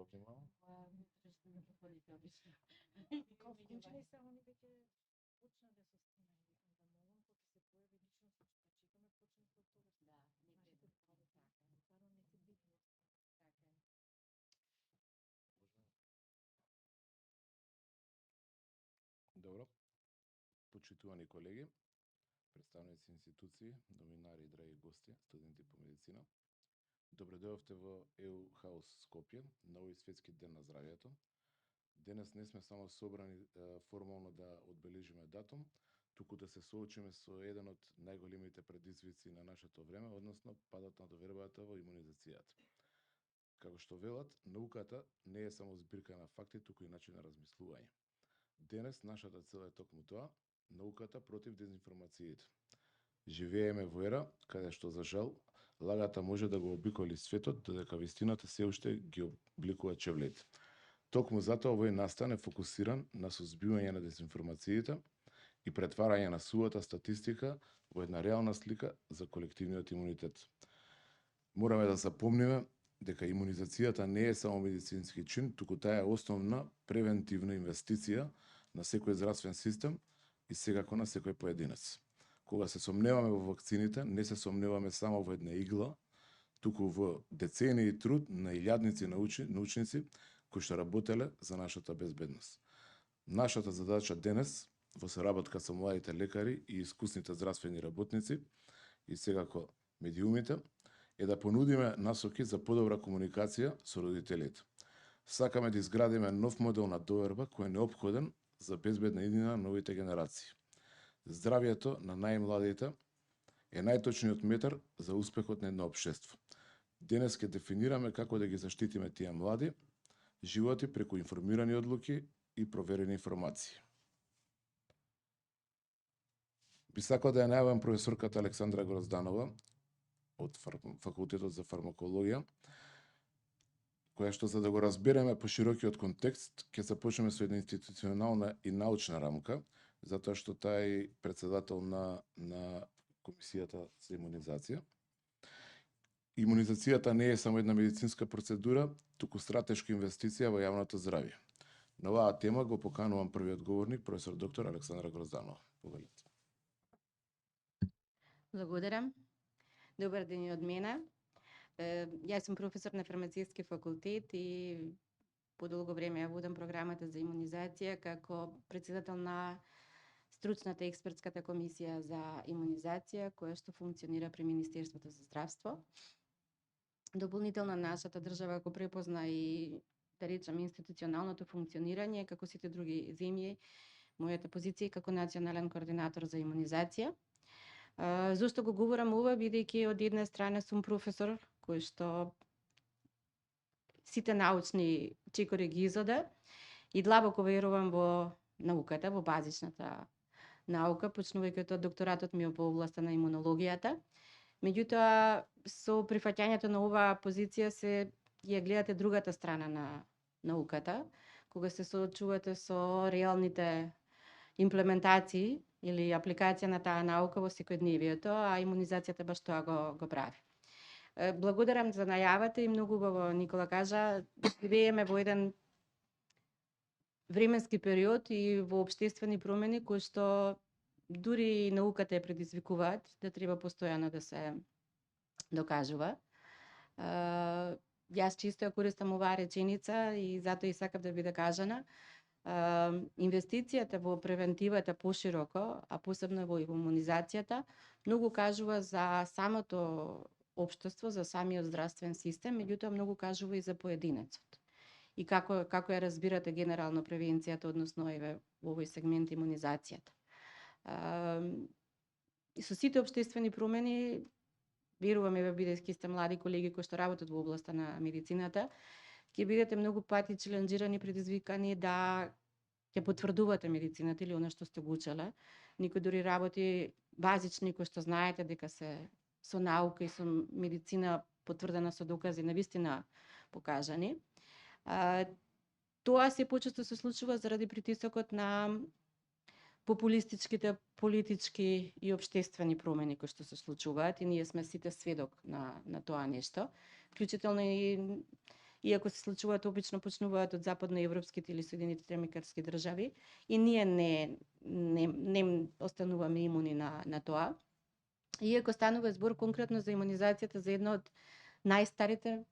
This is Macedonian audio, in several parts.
Кога внимавам? Кога вклучени се, они веќе почна да се снима. Добро. Почитувани колеги, представници институции, новинари и драги гости, студенти по медицина. Добре дојдовте во EU Хаус Скопје, на овој светски ден на здравјето. Денес не сме само собрани формално да одбележиме датум, туку да се соочиме со еден од најголемите предизвици на нашето време, односно падот на довербата во имунизацијата. Како што велат, науката не е само збирка на факти, туку и начин на размислување. Денес нашата цел е токму тоа, науката против дезинформациите. Живееме во ера каде што за жал лагата може да го обиколи светот, додека вистината се уште ги обликува чевлите. Токму затоа овој настан е фокусиран на сузбивање на дезинформациите и претварање на сувата статистика во една реална слика за колективниот имунитет. Мораме да запомниме дека имунизацијата не е само медицински чин, туку таа е основна превентивна инвестиција на секој здравствен систем и секако на секој поединец. Кога се сомневаме во вакцините, не се сомневаме само во една игла, туку во децении труд на илјадници научници кои што работеле за нашата безбедност. Нашата задача денес, во соработка со младите лекари и искусните здравствени работници и секако медиумите, е да понудиме насоки за подобра комуникација со родителите. Сакаме да изградиме нов модел на доверба кој е неопходен за безбедна иднина на новите генерации. Здравјето на најмладите е најточниот метар за успехот на едно општество. Денес ќе дефинираме како да ги заштитиме тие млади животи преку информирани одлуки и проверени информации. Би сакал да ја најавам професорката Александра Грозданова од Факултетот за фармакологија, која што за да го разбереме по широкиот контекст, ќе започнеме со една институционална и научна рамка, затоа што тај председател на Комисијата за имунизација. Имунизацијата не е само една медицинска процедура, туку стратешка инвестиција во јавното здравје. На оваа тема го поканувам првиот говорник, професор доктор Александра Грозданова. Повелете. Благодарам. Добар ден и од мене. Јас сум професор на фармацевски факултет и подолго време ја водам програмата за имунизација како председател на стручната експертската комисија за имунизација, која што функционира при Министерството за здравство. Дополнително нашата држава го препозна и, да речем, институционалното функционирање, како сите други земји, мојата позиција како национален координатор за имунизација. Зошто го говорам ова, бидејќи од една страна сум професор кој што сите научни чекори ги изода и длабоко верувам во науката, во базичната наука, почнувајќи од докторатот ми во областа на имунологијата. Меѓутоа, со прифаќањето на оваа позиција се ја гледате другата страна на науката, кога се соочувате со реалните имплементации или апликација на таа наука во секојдневието, а имунизацијата баш тоа го прави. Благодарам за најавата и многу убаво Никола кажа, живееме во еден временски период и во општествени промени кои што дури науката ја предизвикуваат да треба постојано да се докажува. Јас чисто ја користам оваа реченица и затоа и сакав да биде кажана. Инвестицијата во превентивата пошироко, а посебно во имунизацијата, многу кажува за самото општество, за самиот здравствен систем, меѓутоа многу кажува и за поединецот. И како ја разбирате генерално превенцијата, односно во овој сегмент имунизацијата. И со сите општествени промени, верувам бидејќи сте млади колеги кои што работат во областа на медицината, ќе бидете многу пати челенџирани, предизвикани да ќе потврдувате медицината или она што сте го учеле. Никој дури работи базични кои што знаете дека се со наука и со медицина потврдена со докази навистина покажани. Тоа се почесто се случува заради притисокот на популистичките политички и општествени промени кои што се случуваат и ние сме сите сведок на тоа нешто. Вклучително иако се случуваат обично почнуваат од западноевропските или Соединетите американски држави и ние не остануваме имуни на тоа. Иако станува збор конкретно за имунизацијата за една од најстарите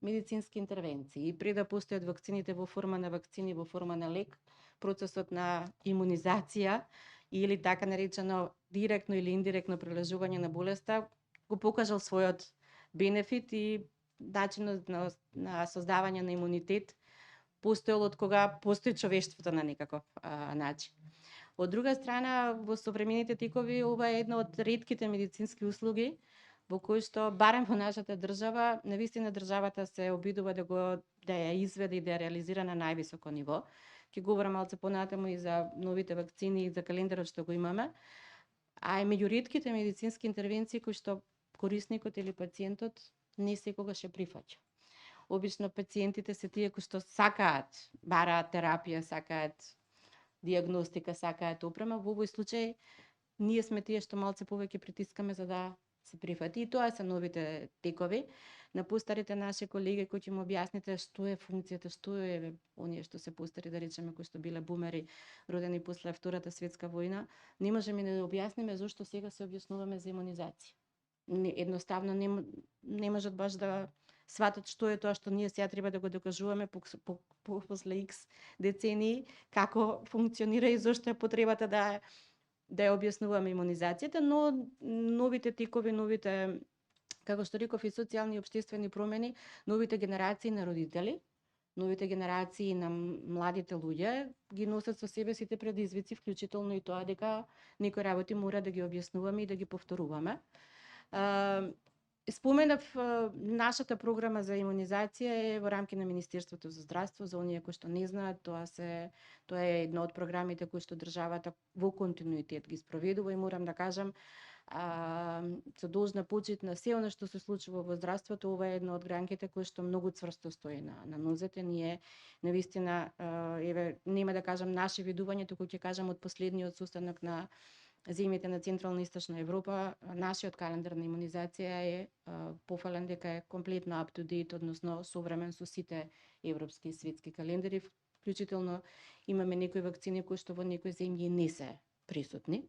медицински интервенции. И пред да постојат вакцините во форма на вакцини, во форма на лек, процесот на имунизација или така наречено директно или индиректно прелажување на болеста го покажал својот бенефит и начинот на создавање на имунитет постоел од кога постои човештвото на некаков начин. Од друга страна, во современите текови, ова е една од ретките медицински услуги во кој што, барем во нашата држава, навистина државата се обидува да ја изведе и да ја реализира на највисоко ниво. Ќе говорам малку понатаму и за новите вакцини и за календарот што го имаме. А е меѓу ретките медицински интервенции кои што корисникот или пациентот не секогаш ја прифаќа. Обично пациентите се тие кои што сакаат, бараат терапија, сакаат дијагностика, сакаат опрема. Во овој случај ние сме тие што малце повеќе притискаме за да се прифати. И тоа се новите текови. На постарите наши колеги кои ќе му објасните што е функцијата, што е оние што се постари, да речеме, кои што биле бумери, родени после Втората светска војна, не можеме да објасниме зошто сега се објаснуваме за имунизација. Едноставно не можат баш да сватат што е тоа што ние сега треба да го докажуваме после X децении, како функционира и зошто е потребата да ја објаснуваме имунизацијата, но новите текови, новите, како што реков, и социјални и општествени промени, новите генерации на родители, новите генерации на младите луѓе ги носат со себе сите предизвици, вклучително и тоа дека некои работи мора да ги објаснуваме и да ги повторуваме. Споменав, нашата програма за имунизација е во рамки на Министерството за здравство. За оние кои што не знаат, тоа е една од програмите кои што државата во континуитет ги спроведува и морам да кажам, со должна почит на се она што се случува во здравството, ова е една од гранките кои што многу цврсто стои на нозете. Ние навистина, нема да кажам наше видување, туку ќе кажам од последниот состанок на земјите на Централна и Источна Европа, нашиот календар на имунизација е пофален дека е комплетно up to date, односно современ со сите европски и светски календари, вклучително имаме некои вакцини кои што во некои земји не се присутни.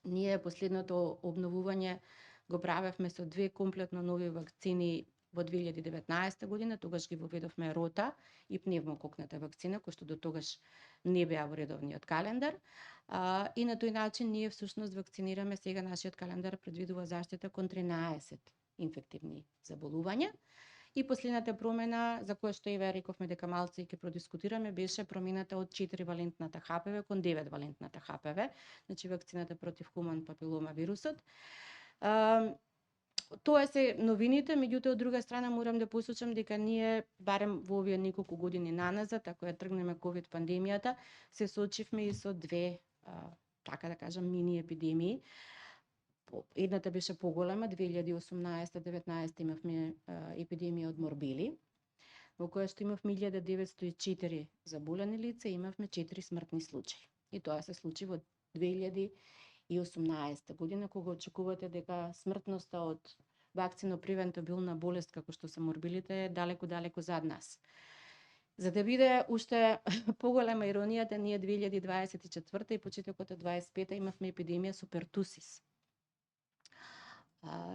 Ние последното обновување го правевме со 2 комплетно нови вакцини во 2019 година, тогаш ги воведовме рота и пневмококната вакцина, кои што до тогаш не беа во редовниот календар. И на тој начин ние всушност вакцинираме, сега нашиот календар предвидува заштита кон 13 инфективни заболувања. И последната промена, за која што рековме дека малце ќе продискутираме, беше промената од 4-валентната ХПВ кон 9-валентната ХПВ, значи вакцината против хуман папилома вирусот. Тоа се новините, меѓутоа од друга страна морам да посочам дека ние барем во овие неколку години наназад, ако ја тргнеме ковид пандемијата, се соочивме и со 2, така да кажам, мини епидемии. Едната беше поголема, 2018-19 имавме епидемија од морбили, во која што имавме 1904 заболени лица и имавме 4 смртни случаи. И тоа се случи во 2018 година, кога очекувате дека смртноста од вакцино-превентабилна болест како што се морбилите е далеку зад нас. За да биде уште поголема иронијата, ние 2024 и почетокот од 25 имавме епидемија со пертусис.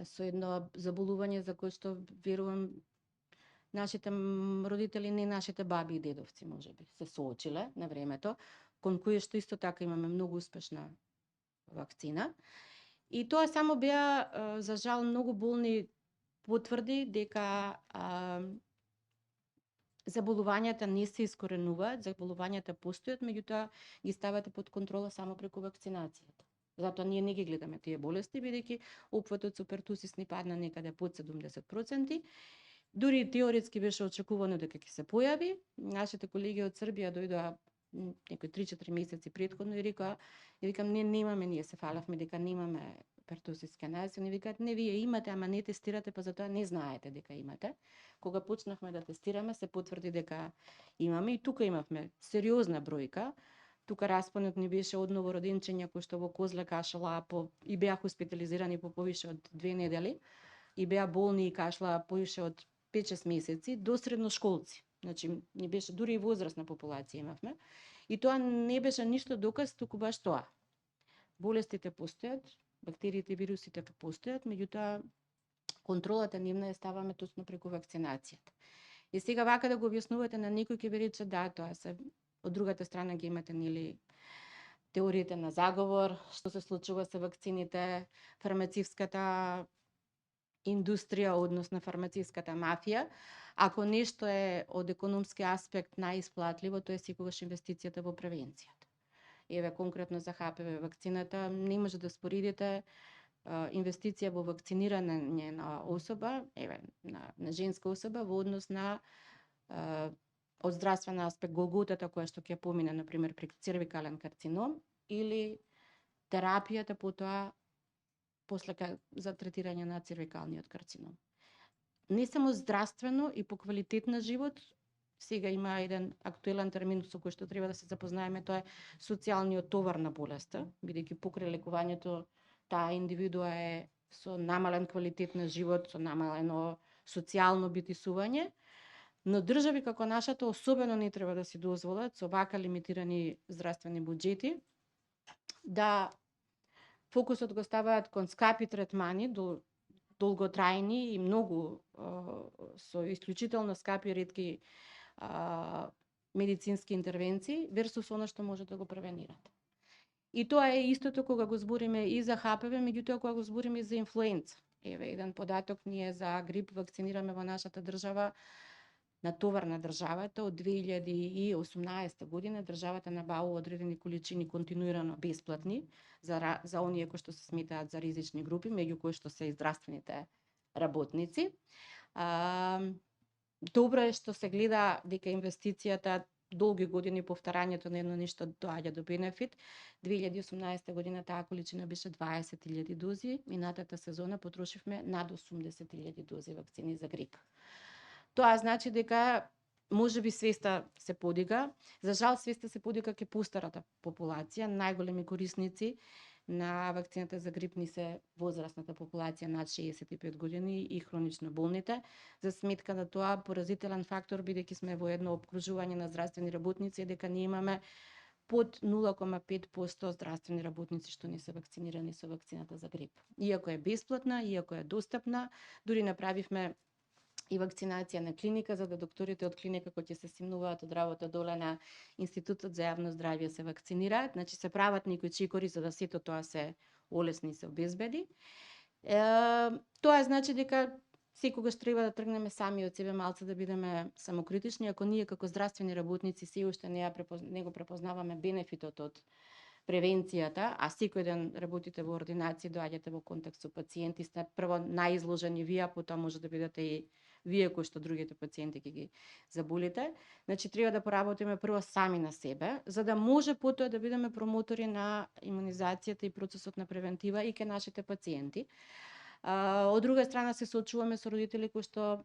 Со едно заболување за кое што верувам нашите родители, не нашите баби и дедовци можеби се соочиле на времето, кон кои што исто така имаме многу успешна вакцина. И тоа само беа, за жал, многу болни потврди дека заболувањата не се искоренуваат, заболувањата постојат, меѓутоа ги ставате под контрола само преку вакцинацијата. Затоа ние не ги гледаме тие болести, бидејќи опфатот со пертусис ни падна некаде под 70%. Дури теоретски беше очекувано дека ќе се појави. Нашите колеги од Србија дојдоа некои 3-4 месеци претходно и рекоа, немаме, ние се фалавме дека немаме пертусис канази, они викаат, не, вие имате, ама не тестирате, па затоа не знаете дека имате. Кога почнавме да тестираме, се потврди дека имаме и тука имавме сериозна бројка. Тука распонот ни беше од новороденчиња кои што во козле кашлаа и беа хоспитализирани по повише од 2 недели и беа болни и кашлаа повише од 5-6 месеци до средношколци. Значи, не беше дури и возрастна популација имавме. И тоа не беше ништо доказ, туку баш тоа. Болестите постојат, бактериите и вирусите постојат, меѓутоа контролата нивна ја ставаме точно преку вакцинацијата. И сега вака да го објаснувате на некој ќе ви рече да, тоа се од другата страна ги имате нели теориите на заговор, што се случува со вакцините, фармацевската индустрија, односно фармацевската мафија. Ако нешто е од економски аспект најисплатливо, тоа е секогаш инвестицијата во превенцијата. Еве конкретно за ХПВ вакцината не може да споредите инвестиција во вакцинирање на особа, еве на женска особа во однос на од здравствен аспект голготата која што ќе помине на пример при цервикален карцином или терапијата потоа после за третирање на цервикалниот карцином. Не само здравствено и по квалитет на живот, сега има еден актуелен термин со кој што треба да се запознаеме, тоа е социјалниот товар на болеста, бидејќи покрај лекувањето таа индивидуа е со намален квалитет на живот, со намалено социјално битисување, но држави како нашата особено не треба да си дозволат со вака лимитирани здравствени буџети да фокусот го ставаат кон скапи третмани, долготрајни и многу со исклучително скапи и ретки медицински интервенции версус она што може да го превенират. И тоа е истото кога го збориме и за ХПВ, меѓутоа кога го збориме и за инфлуенца. Еве еден податок, ние за грип вакцинираме во нашата држава на товар на државата од 2018 година државата набавува одредени количини континуирано бесплатни за оние кои што се сметаат за ризични групи, меѓу кои што се и здравствените работници. Добро е што се гледа дека инвестицијата долги години повтарањето на едно нешто доаѓа до бенефит. 2018 година таа количина беше 20.000 дози, минатата сезона потрошивме над 80.000 дози вакцини за грип. Тоа значи дека можеби свеста се подига. За жал свеста се подига ке постарата популација, најголеми корисници на вакцината за грип ни се возрастната популација над 65 години и хронично болните. За сметка на тоа, поразителен фактор, бидејќи сме во едно обкружување на здравствени работници, е дека ние имаме под 0,5% здравствени работници што не се вакцинирани со вакцината за грип. Иако е бесплатна, иако е достапна, дури направивме и вакцинација на клиника, за да докторите од клиника кои ќе се симнуваат од работа доле на Институтот за јавно здравје се вакцинираат, значи се прават некои чекори за да сето тоа се олесни и се обезбеди. Тоа значи дека секогаш треба да тргнеме сами од себе малце да бидеме самокритични, ако ние како здравствени работници се уште не го препознаваме бенефитот од превенцијата, а секој ден работите во ординација, доаѓате во контакт со пациенти, сте прво најизложени вие, а потоа може да бидете и вие кои што другите пациенти ќе ги заболите. Значи треба да поработиме прво сами на себе, за да може потоа да бидеме промотори на имунизацијата и процесот на превентива и кај нашите пациенти. Од друга страна се соочуваме со родители кои што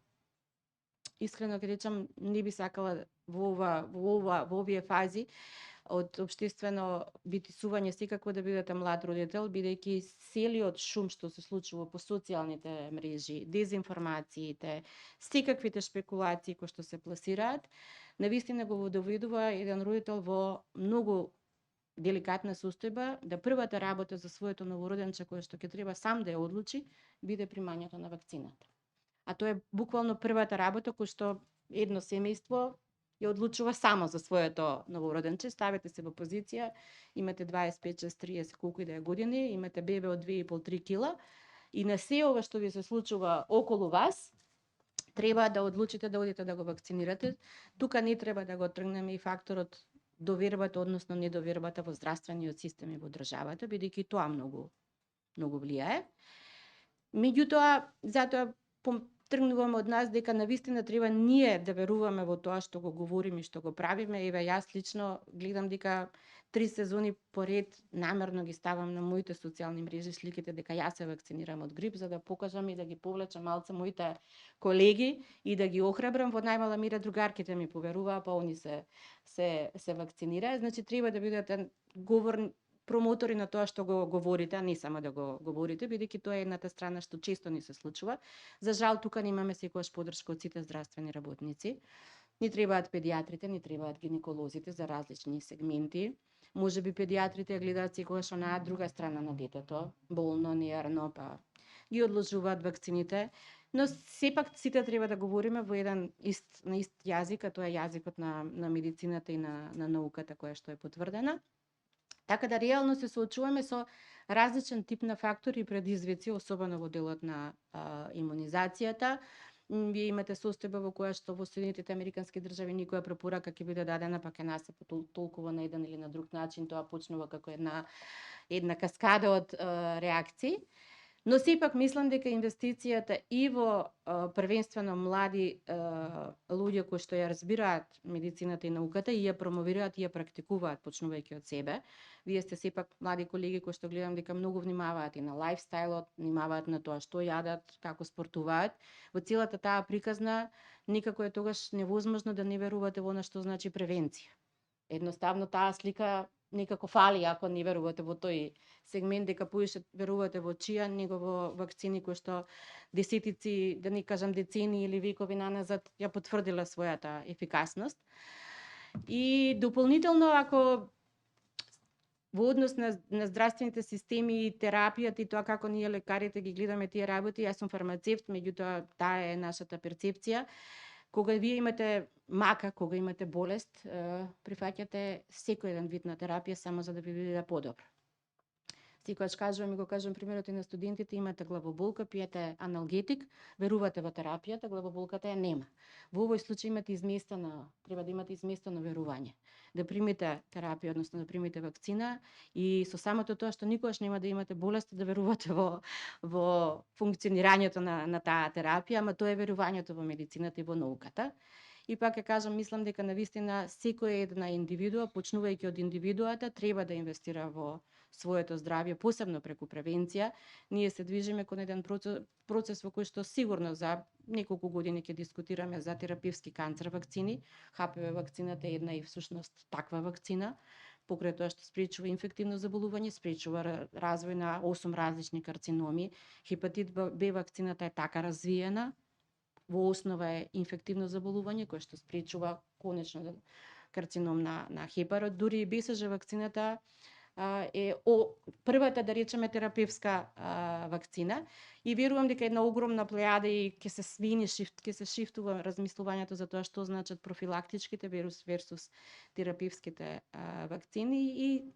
искрено ќе речам не би сакала во овие фази од општествено битисување секако да бидете млад родител, бидејќи целиот шум што се случува по социјалните мрежи, дезинформациите, секаквите шпекулации кои што се пласираат, навистина го доведува еден родител во многу деликатна состојба, да првата работа за своето новороденче кој што ќе треба сам да ја одлучи, биде примањето на вакцината. А тоа е буквално првата работа кој што едно семејство ја одлучува само за своето новороденче. Ставете се во позиција, имате 25, 30, колку и да е години, имате бебе од 2,5-3 кила и на се ова што ви се случува околу вас, треба да одлучите да одите да го вакцинирате. Тука не треба да го тргнеме и факторот довербата, односно недовербата во здравствениот систем и во државата, бидејќи тоа многу влијае. Меѓутоа, затоа тргнуваме од нас дека навистина треба ние да веруваме во тоа што го говориме и што го правиме. Еве јас лично гледам дека 3 сезони поред намерно ги ставам на моите социјални мрежи сликите дека јас се вакцинирам од грип за да покажам и да ги повлечам малце моите колеги и да ги охрабрам. Во најмала мера другарките ми поверуваа, па они се вакцинираа. Значи треба да бидете промотори на тоа што го говорите, а не само да го говорите, бидејќи тоа е едната страна што често ни се случува. За жал тука немаме секогаш поддршка од сите здравствени работници. Ни требаат педиатрите, ни требаат гинеколозите за различни сегменти. Може би педиатрите гледаат секогаш онаа друга страна на детето, болно, неарно, па ги одложуваат вакцините. Но сепак сите треба да говориме во еден на ист јазик, а тоа е јазикот на медицината и на науката која што е потврдена. Така да реално се соочуваме со различен тип на фактори и предизвици, особено во делот на имунизацијата. Вие имате состојба во која што во Соединетите Американски држави никоја препорака ќе биде дадена, па ќе нас се толкува на еден или на друг начин, тоа почнува како една каскада од реакции. Но сепак мислам дека инвестицијата и во првенствено млади луѓе кои што ја разбираат медицината и науката и ја промовираат и ја практикуваат почнувајќи од себе. Вие сте сепак млади колеги кои што гледам дека многу внимаваат и на лајфстајлот, внимаваат на тоа што јадат, како спортуваат. Во целата таа приказна никако е тогаш невозможно да не верувате во она што значи превенција. Едноставно таа слика некако фали ако не верувате во тој сегмент, дека поише верувате во чија, него во вакцини кои што десетици, да не кажам децени или векови наназад ја потврдила својата ефикасност. И дополнително, ако во однос на здравствените системи и терапијата и тоа како ние лекарите ги гледаме тие работи, јас сум фармацевт, меѓутоа таа е нашата перцепција. Кога вие имате мака, кога имате болест, прифаќате секој еден вид на терапија само за да ви биде подобро. Секогаш кажувам и го кажувам примерот и на студентите, имате главоболка, пиете аналгетик, верувате во терапијата, главоболката ја нема. Во овој случај имате треба да имате изместено верување. Да примите терапија, односно да примите вакцина и со самото тоа што никогаш нема да имате болест, да верувате во функционирањето на таа терапија, ама тоа е верувањето во медицината и во науката. И пак ќе кажам, мислам дека навистина секоја една индивидуа, почнувајќи од индивидуата, треба да инвестира во своето здравје, посебно преку превенција. Ние се движиме кон еден процес во кој што сигурно за неколку години ќе дискутираме за терапевски канцер вакцини. ХПВ вакцината е една и всушност таква вакцина, покрај тоа што спречува инфективно заболување, спречува развој на 8 различни карциноми. Хепатит Б вакцината е така развиена, во основа е инфективно заболување кој што спречува конечно карцином на хепарот. Дури и БСЖ вакцината е првата, да речеме, терапевска вакцина и верувам дека една огромна плејада и ќе се шифтува размислувањето за тоа што значат профилактичките версус терапевските вакцини и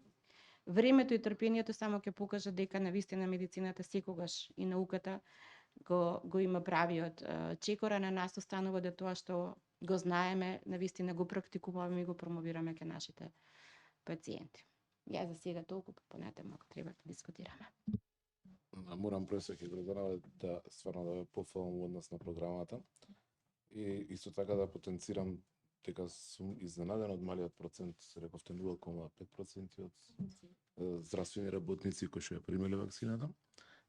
времето и трпението само ќе покаже дека навистина медицината секогаш и науката го има правиот чекор, а на нас останува да тоа што го знаеме, навистина го практикуваме и го промовираме кај нашите пациенти. Ја за сега толку, понатаму ако треба да дискутираме. Морам пресо ќе Грозданова да стварно да ве пофалам во однос на програмата и исто така да потенцирам дека сум изненаден од малиот процент, рековте 0,5% од здравствени работници кои што ја примиле вакцината.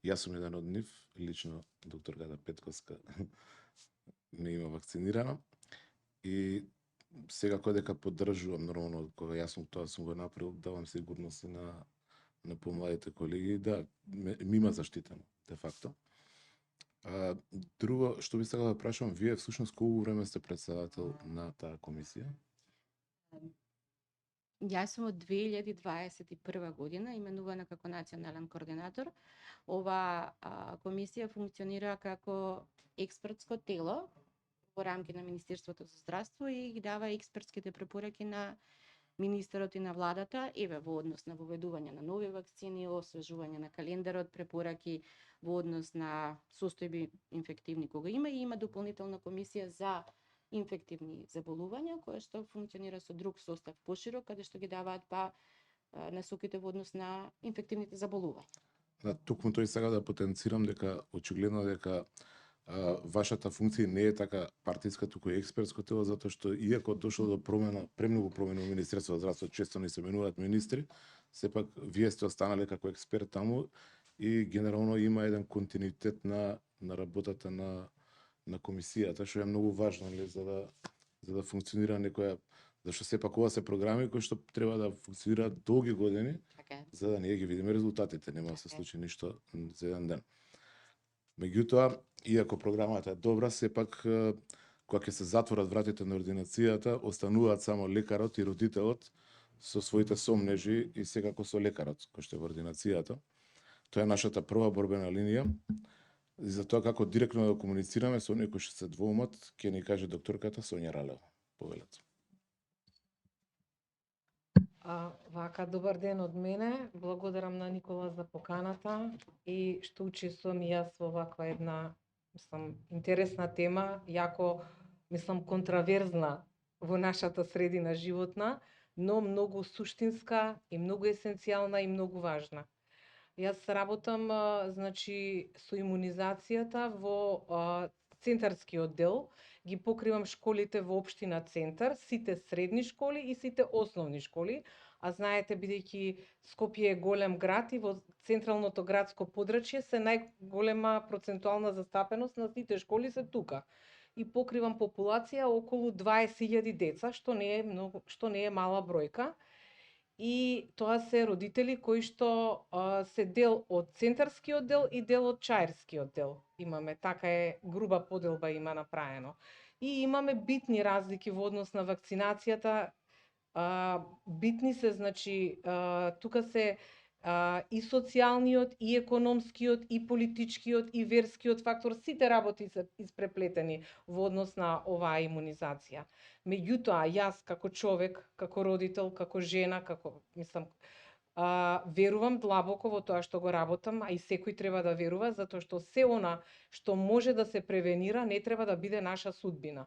Јас сум еден од нив, лично доктор Гада Петковска не има вакцинирана и сега дека поддржувам нормално кога јас сум тоа сум го направил, давам сигурност и на помладите колеги да ми има заштитено де факто. Друго што би сакал да прашам, вие всушност колку време сте председател на таа комисија? Јас сум од 2021 година именувана како национален координатор. Ова комисија функционира како експертско тело во рамки на Министерството за здравство и ги дава експертските препораки на министерот и на владата, во однос на воведување на нови вакцини, освежување на календарот, препораки во однос на состојби инфективни кога има и има дополнителна комисија за инфективни заболувања, која што функционира со друг состав поширок, каде што ги даваат насоките во однос на инфективните заболувања. Токму тој сега да потенцирам дека очигледно дека вашата функција не е така партиска, туку е експертско тело, затоа што иако дошло до промена, премногу промени во Министерството за здравство, често не се менуваат министри, сепак вие сте останале како експерт таму и генерално има еден континуитет на работата на комисијата, што е многу важно за да функционира некоја Зашто сепак ова се програми кои што треба да функционираат долги години, Така е. за да ние ги видиме резултатите, нема да се случи ништо за еден ден. Меѓутоа, иако програмата е добра, сепак кога ќе се затворат вратите на ординацијата, остануваат само лекарот и родителот со своите сомнежи и секако со лекарот кој што е во ординацијата. Тоа е нашата прва борбена линија. И за тоа како директно да комуницираме со оние кои што се двоумат, ќе ни каже докторката Сонја Ралева. Повелете. Вака, добар ден од мене. Благодарам на Никола за поканата и што учествувам и јас во ваква една, интересна тема, јако, контраверзна во нашата средина животна, но многу суштинска и многу есенцијална и многу важна. Јас работам со имунизацијата во центарскиот дел, ги покривам школите во општина Центар, сите средни школи и сите основни школи, а знаете, бидејќи Скопје е голем град и во централното градско подрачје се најголема процентуална застапеност на сите школи се тука. И покривам популација околу 20.000 деца, што не е мала бројка. И тоа се родители кои што се дел од центарскиот дел и дел од чаирскиот дел. Имаме, така е, груба поделба има направено. И имаме битни разлики во однос на вакцинацијата. Битни се, тука се и социјалниот, и економскиот, и политичкиот, и верскиот фактор, сите работи се испреплетени во однос на оваа имунизација. Меѓутоа, јас како човек, како родител, како жена, верувам длабоко во тоа што го работам, а и секој треба да верува, затоа што се она што може да се превенира не треба да биде наша судбина.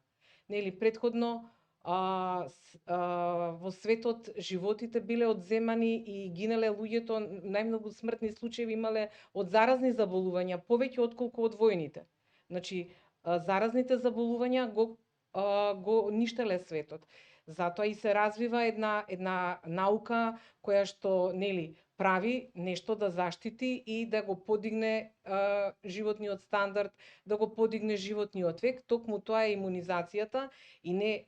Нели, предходно во светот животите биле одземани и гинеле луѓето, најмногу смртни случаи имале од заразни заболувања, повеќе отколку од војните. Значи, заразните заболувања го ништеле светот. Затоа и се развива една наука која што, нели, прави нешто да заштити и да го подигне животниот стандард, да го подигне животниот век. Токму тоа е имунизацијата и не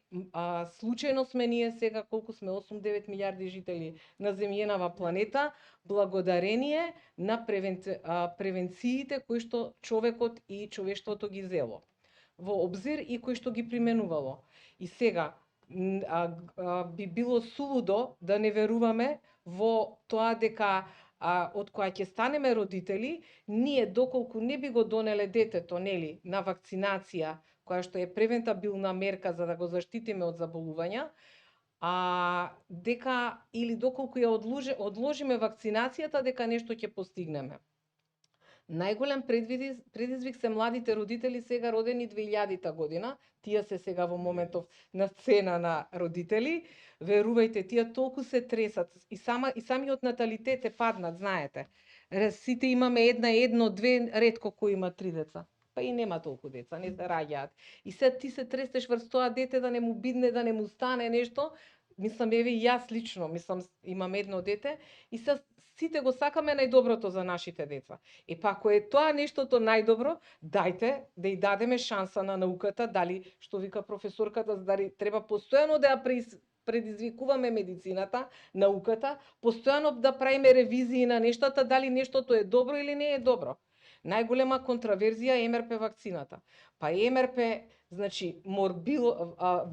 случајно сме ние сега колку сме 8-9 милиарди жители на земјинава планета, благодарение на превенциите кои што човекот и човештвото ги земо во обзир и кои што ги применувало. И сега би било сулудо да не веруваме во тоа дека од која ќе станеме родители, ние доколку не би го донеле детето, нели, на вакцинација, која што е превентабилна мерка за да го заштитиме од заболувања, дека или доколку ја одложиме вакцинацијата, дека нешто ќе постигнеме. Најголем предизвик се младите родители сега родени 2000-та година, тие се сега во моментов на сцена на родители. Верувајте, тие толку се тресат и самиот наталитет е паднат, знаете. Сите имаме едно, две, ретко кој има 3 деца. Па и нема толку деца, не се раѓаат. И се ти се трестеш врз тоа дете да не му бидне, да не му стане нешто. Еве и јас лично, имам едно дете и сите го сакаме најдоброто за нашите деца. Па ако е тоа нештото најдобро, дајте да ја дадеме шанса на науката, дали, што вика професорката, дали треба постојано да ја предизвикуваме медицината, науката, постојано да правиме ревизии на нештата, дали нештото е добро или не е добро. Најголема контраверзија е МРП вакцината. Па МРП,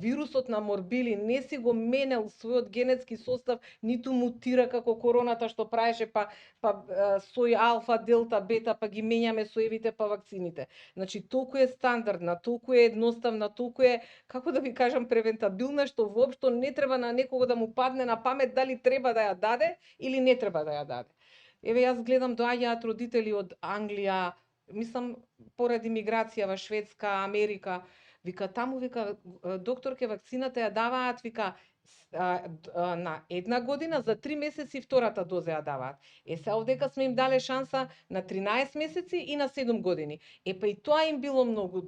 вирусот на морбили не си го менел својот генетски состав, ниту мутира како короната што правеше па сој алфа, делта, бета, па ги менјаме соевите па вакцините. Толку е стандардна, толку е едноставна, толку е, како да ви кажам, превентабилна, што воопшто не треба на некого да му падне на памет дали треба да ја даде или не треба да ја даде. Еве, јас гледам, доаѓаат родители од Англија, поради миграција во Шведска, Америка, вика, таму, вика, докторке, вакцината ја даваат, вика, на 1 година, за 3 месеци втората доза ја даваат. Се овдека сме им дале шанса на 13 месеци и на 7 години. Па и тоа им било многу,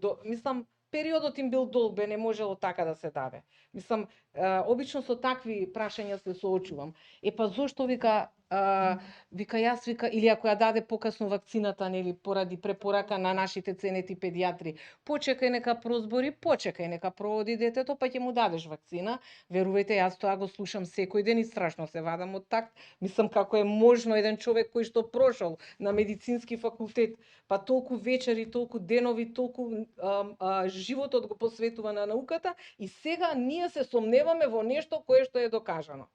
периодот им бил долг, не можело така да се даде. Обично со такви прашања се соочувам. Па зошто, вика, вика јас вика или ако ја даде покасно вакцината, нели поради препорака на нашите ценети педиатри, почекај нека прозбори, почекај нека проводи детето, па ќе му дадеш вакцина. Верувајте, јас тоа го слушам секој ден и страшно се вадам од такт. Мислам како е можно еден човек кој што прошол на медицински факултет, па толку вечери, толку денови, толку животот го посветува на науката и сега ние се сомневаме во нешто кое што е докажано.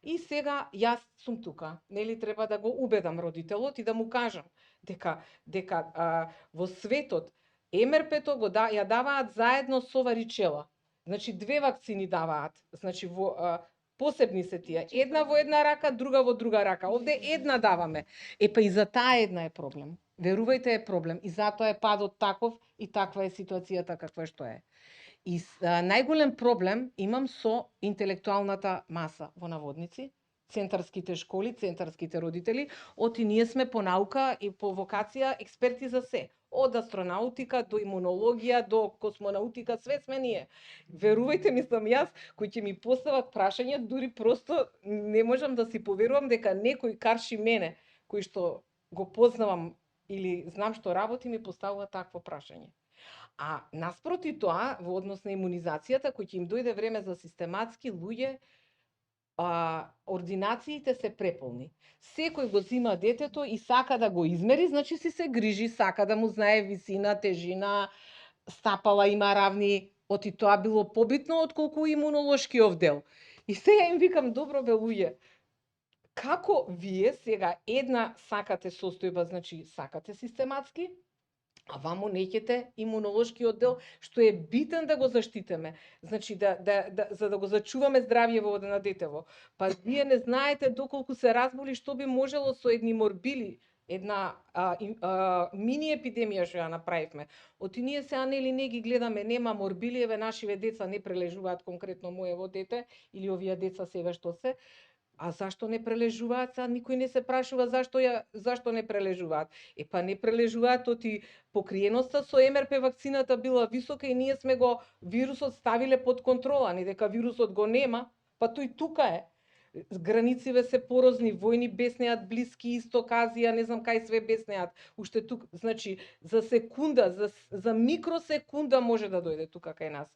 И сега јас сум тука, нели треба да го убедам родителот и да му кажам дека во светот МРП-то ја даваат заедно со варичела. Значи две вакцини даваат. Значи во посебни се тие. Една во една рака, друга во друга рака. Овде една даваме. Па и за таа една е проблем. Верувајте е проблем и затоа е падот таков и таква е ситуацијата каква што е. И најголем проблем имам со интелектуалната маса во наводници, центарските школи, центарските родители, оти ние сме по наука и по вокација експерти за се. Од астронаутика до имунологија, до космонаутика, све сме ние. Верувајте, мислам јас, кои ќе ми постават прашања, дури просто не можам да си поверувам дека некој карши мене, кој што го познавам или знам што работи, ми поставува такво прашање. А наспроти тоа, во однос на имунизацијата, кој ќе им дојде време за систематски луѓе, ординациите се преполни. Секој го зима детето и сака да го измери, значи си се грижи, сака да му знае висина, тежина, стапала има равни, оти тоа било побитно отколку имунолошкиот дел. И сега им викам, добро бе луѓе, како вие сега една сакате состојба, значи сакате систематски, а вамо неќете имунолошкиот дел, што е битен да го заштитиме. Значи, за да го зачуваме здравјево на детево. Па вие не знаете доколку се разболи што би можело со едни морбили, една мини епидемија што ја направивме. Оти ние сега нели не ги гледаме, нема морбили, еве нашиве деца не прележуваат, конкретно моево дете или овие деца себе што се. А зашто не прележуваат? Сега никој не се прашува зашто не прележуваат. Па не прележуваат оти покриеноста со МРП вакцината била висока и ние сме го вирусот ставиле под контрола, не дека вирусот го нема, па тој тука е. Границиве се порозни, војни беснеат, Блиски Исток, Азија, не знам кај све беснеат. Уште тука, значи за секунда, за микросекунда може да дојде тука кај нас.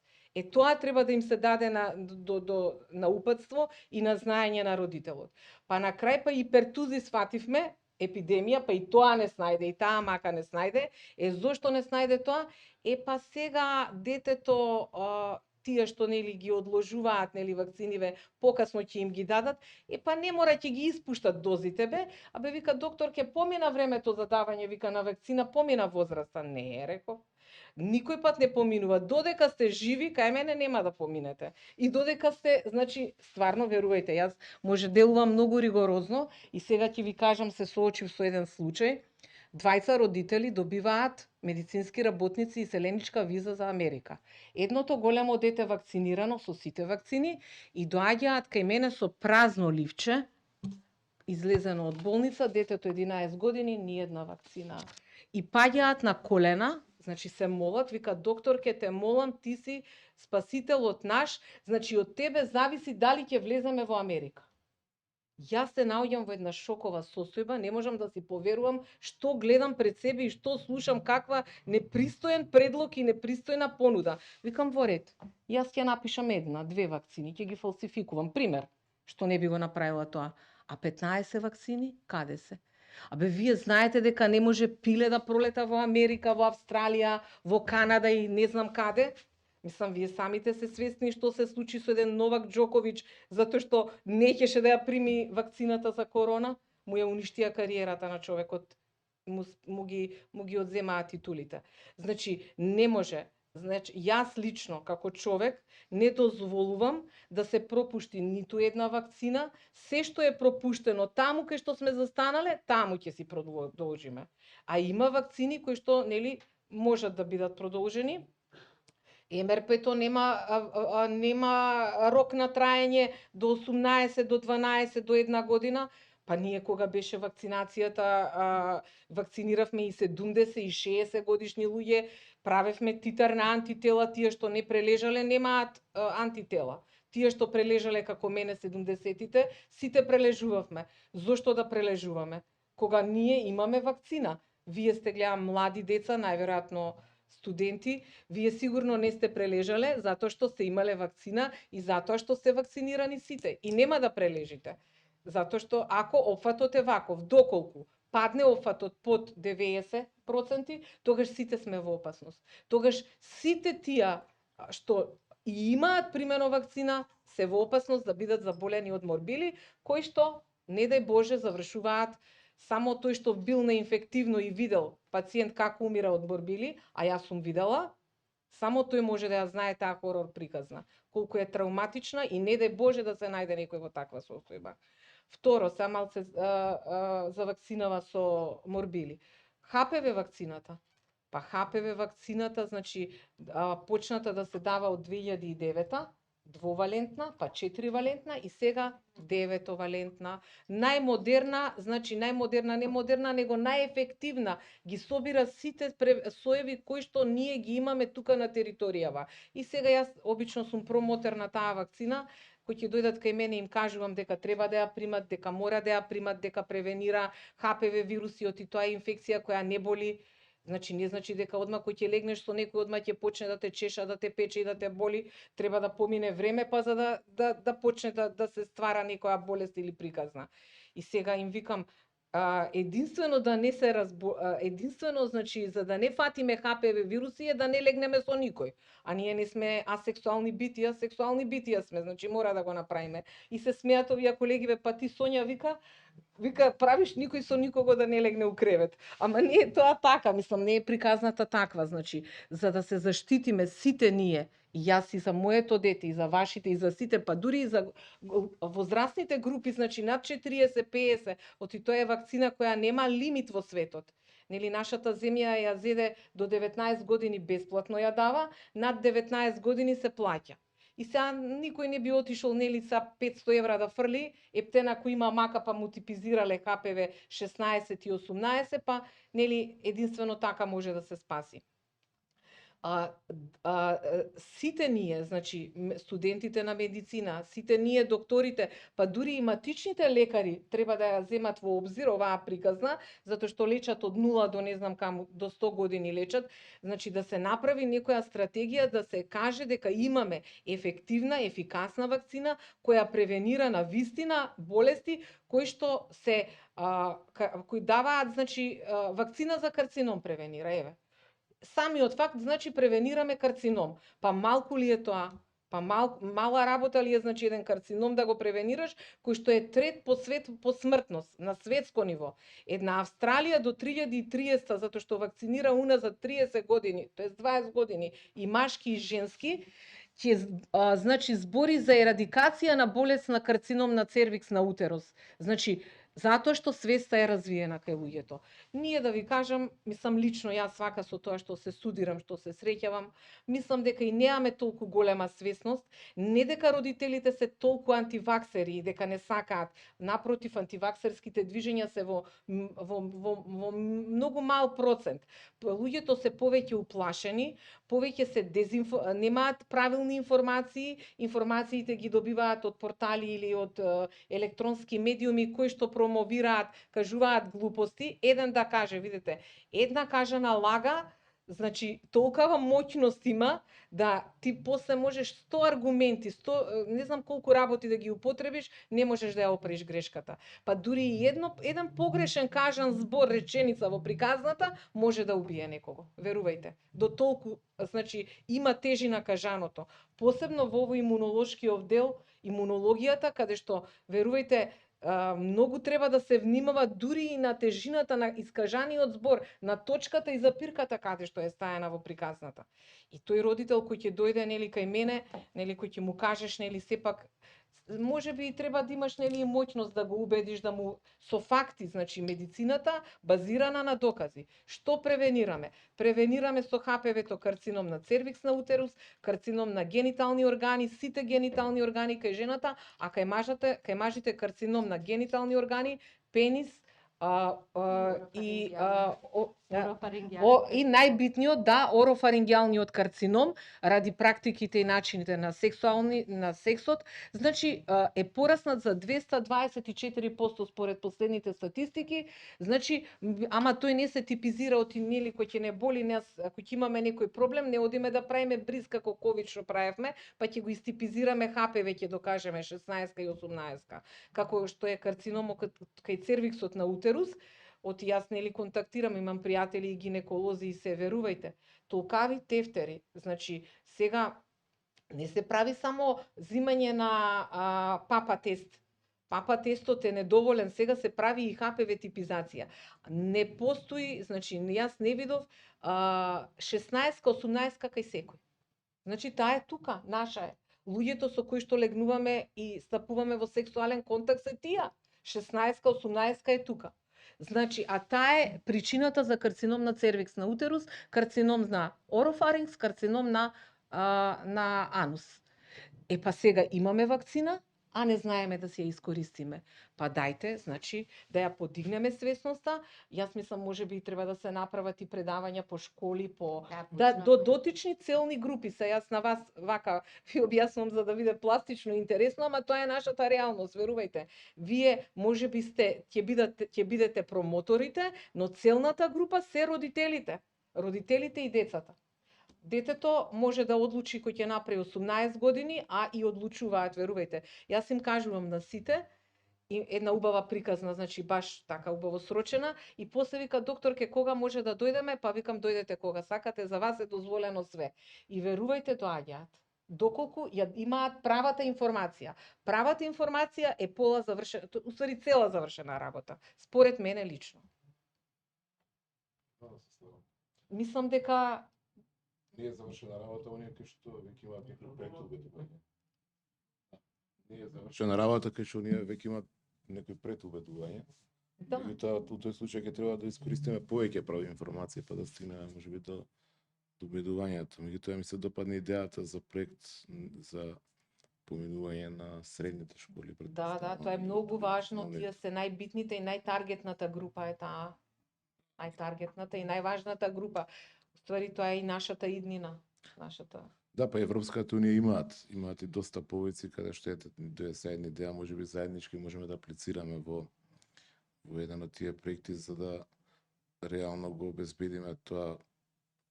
Тоа треба да им се даде на упатство и на знаење на родителот. Па на крај па и пертузи свативме, епидемија, па и тоа не снајде, и таа мака не снајде. Зошто не снајде тоа? Па сега детето, тие што нели ги одложуваат нели вакциниве, покасно ќе им ги дадат, па не мора ќе ги испуштат дозите бе, вика доктор ќе помина времето за давање вика на вакцина, помина возраста. Не, реков. Никој пат не поминува. Додека сте живи, кај мене нема да поминете. И додека сте, значи, стварно верувајте, јас може делувам многу ригорозно и сега ќе ви кажам, се соочив со еден случај. Двајца родители добиваат медицински работници и селеничка виза за Америка. Едното големо дете вакцинирано со сите вакцини и доаѓаат кај мене со празно ливче, излезено од болница, детето 11 години, ни една вакцина. И паѓаат на колена, значи се молат, вика доктор, ке те молам, ти си спасителот наш, значи од тебе зависи дали ќе влеземе во Америка. Јас се наоѓам во една шокова состојба, не можам да си поверувам што гледам пред себе и што слушам, каква непристоен предлог и непристојна понуда. Викам во ред, јас ќе напишам една, две вакцини, ќе ги фалсификувам, пример, што не би го направила тоа. А 15 вакцини, каде се? Вие знаете дека не може пиле да пролета во Америка, во Австралија, во Канада и не знам каде? Мислам, вие самите се свесни што се случи со еден Новак Џоковиќ, затоа што не ќеше да ја прими вакцината за корона, му ја уништија кариерата на човекот, му ги одземаат титулите. Значи, не може. Значи, јас лично, како човек, не дозволувам да се пропушти ниту една вакцина. Се што е пропуштено таму кај што сме застанале, таму ќе си продолжиме. А има вакцини кои што, нели, можат да бидат продолжени. МРП-то нема рок на траење до 18, до 12, до 1 година. Па ние кога беше вакцинацијата, вакциниравме и 70 и 60 годишни луѓе, правевме титар на антитела, тие што не прележале немаат антитела. тие што прележале како мене 70-тите, сите прележувавме. Зошто да прележуваме? Кога ние имаме вакцина. Вие сте, гледам, млади деца, најверојатно студенти, вие сигурно не сте прележале затоа што сте имале вакцина и затоа што сте вакцинирани сите и нема да прележите. Затоа што ако опфатот е ваков, доколку падне опфатот под 90%, тогаш сите сме во опасност. Тогаш сите тие што и имаат примено вакцина се во опасност да бидат заболени од морбили, кои што, не дај Боже, завршуваат само тој што бил неинфективно и видел пациент како умира од морбили, а јас сум видела, само тој може да ја знае таа хорор приказна. Колку е травматична и не дај Боже да се најде некој во таква состојба. Второ, се малце за вакцинава со морбили. ХПВ вакцината. Па ХПВ вакцината, значи, почната да се дава од 2009-та, двовалентна, па 4-валентна и сега 9-валентна. Најмодерна, значи најмодерна, не модерна, него најефективна. Ги собира сите соеви кои што ние ги имаме тука на територијава. И сега јас обично сум промотер на таа вакцина, кои ќе дојдат кај мене им кажувам дека треба да ја примат, дека мора да ја примат, дека превенира ХПВ вирусиот и тоа е инфекција која не боли. Значи не значи дека одма кој ќе легнеш со некој одма ќе почне да те чеша, да те пече и да те боли, треба да помине време па за да почне да се ствара некоја болест или приказна. И сега им викам единствено да не се единствено, значи, за да не фатиме ХПВ вируси е да не легнеме со никој. А ние не сме асексуални битија, сексуални битија сме, значи мора да го направиме. И се смеат овие колегиве, па ти Сонја вика правиш никој со никого да не легне у кревет. Ама не е тоа така, мислам, не е приказната таква, значи, за да се заштитиме сите ние, и јас и за моето дете, и за вашите, и за сите, па дури и за возрастните групи, значи над 40-50, оти тоа е вакцина која нема лимит во светот. Нели, нашата земја ја зеде до 19 години бесплатно ја дава, над 19 години се плаќа. И сега никој не би отишол, нели, са 500 евра да фрли, ептен ако има мака па му типизирале ХПВ 16 и 18, па, нели, единствено така може да се спаси. Сите ние, значи студентите на медицина, сите ние докторите, па дури и матичните лекари треба да ја земат во обзир оваа приказна, затоа што лечат од 0 до не знам каму, до 100 години лечат, значи да се направи некоја стратегија да се каже дека имаме ефективна, ефикасна вакцина која превенира на вистина болести кои што се кои даваат, значи вакцина за карцином превенира, еве. Самиот факт, значи, превенираме карцином. Па малку ли е тоа? Па мала работа ли е, значи, еден карцином да го превенираш, кој што е трет по свет по смртност, на светско ниво. Една Австралија до 2030, затоа што вакцинира уназад 30 години, тоа е 20 години, и машки и женски, ќе значи збори за ерадикација на болест на карцином на цервикс на утерус. Значи, затоа што свеста е развиена кај луѓето. Ние, да ви кажам, мислам лично јас свака со тоа што се студирам, што се среќавам, мислам дека и немаме толку голема свесност, не дека родителите се толку антиваксери и дека не сакаат. Напротив, антиваксерските движења се во многу мал процент. Луѓето се повеќе уплашени, повеќе се немаат правилни информации, информациите ги добиваат од портали или од електронски медиуми кои што промовираат, кажуваат глупости. Еден да каже, видите, една кажана лага, значи толкава моќност има да ти после можеш 100 аргументи, 100 не знам колку работи да ги употребиш, не можеш да ја опреш грешката. Па дури и еден погрешен кажан збор, реченица во приказната може да убие некого. Верувајте. До толку, значи има тежина кажаното. Посебно во овој имунолошкиот дел, имунологијата, каде што верувајте многу треба да се внимава дури и на тежината на искажаниот збор, на точката и запирката каде што е стајана во приказната. И тој родител кој ќе дојде, нели, кај мене, нели, кој ќе му кажеш, нели, сепак можеби и треба да имаш, нели, моќност да го убедиш да му со факти, значи медицината базирана на докази. Што превенираме? Превенираме со ХПВ-то карцином на цервикс на утерус, карцином на генитални органи, сите генитални органи кај жената, а кај мажите карцином на генитални органи, пенис и И најбитниот, да, орофарингијалниот карцином, ради практиките и начините на сексот, значи е пораснат за 224% според последните статистики, значи, ама тој не се типизира од нели кој ќе не боли нас, ако ќе имаме некој проблем, не одиме да правиме бриз како ковид што правевме, па ќе го истипизираме ХПВ, ќе докажеме 16 и 18, како што е карциномот кај цервиксот на утерус. Јас нели контактирам, имам пријатели и гинеколози и се верувајте, толкави тефтери. Значи, сега не се прави само зимање на папа тест. Папа тестот е недоволен, сега се прави и ХПВ типизација. Не постои, значи, јас не видов 16-18 кај секој. Значи, таа е тука, наша е. Луѓето со кои што легнуваме и стапуваме во сексуален контакт се тие. 16-18 е тука. Значи, а таа е причината за карцином на цервикс на утерус, карцином на орофарингс, карцином на анус. Па сега имаме вакцина, а не знаеме да си ја искористиме. Па дајте, значи, да ја подигнеме свесноста. Јас мислам, можеби треба да се направат и предавања по школи, до дотични целни групи. Се јас на вас вака ви објаснувам за да биде пластично и интересно, ама тоа е нашата реалност, верувајте. Вие можеби ќе бидете промоторите, но целната група се родителите. Родителите и децата. Детето може да одлучи кој ќе направи 18 години, а и одлучуваат, верувајте. Јас им кажувам на сите, една убава приказна, значи баш така убаво срочена, и после вика докторке кога може да дојдеме, па викам дојдете кога сакате, за вас е дозволено све. И верувајте, доаѓаат. Доколку ја имаат правата информација. Правата информација е пола завршена, уствари цела завршена работа, според мене лично. Мислам дека не е завршена работа, оние кои што веќе имаат некој предубедување. Не е завршена работа кај што оние веќе имаат некој предубедување. Да. Меѓутоа, во тој случај ќе треба да искористиме повеќе прави информации, па да стигнеме можеби до убедувањето. Меѓутоа ми се допадна идејата за проект за поминување на средните школи. Да, тоа е многу важно, тие се најбитните и најтаргетната група е таа. Најтаргетната и најважната група. Ствари, тоа е и нашата иднина. Да, па Европската унија имаат и доста повици каде што е заедни идеја, можеби заеднички можеме да аплицираме во еден од тие проекти за да реално го обезбедиме таа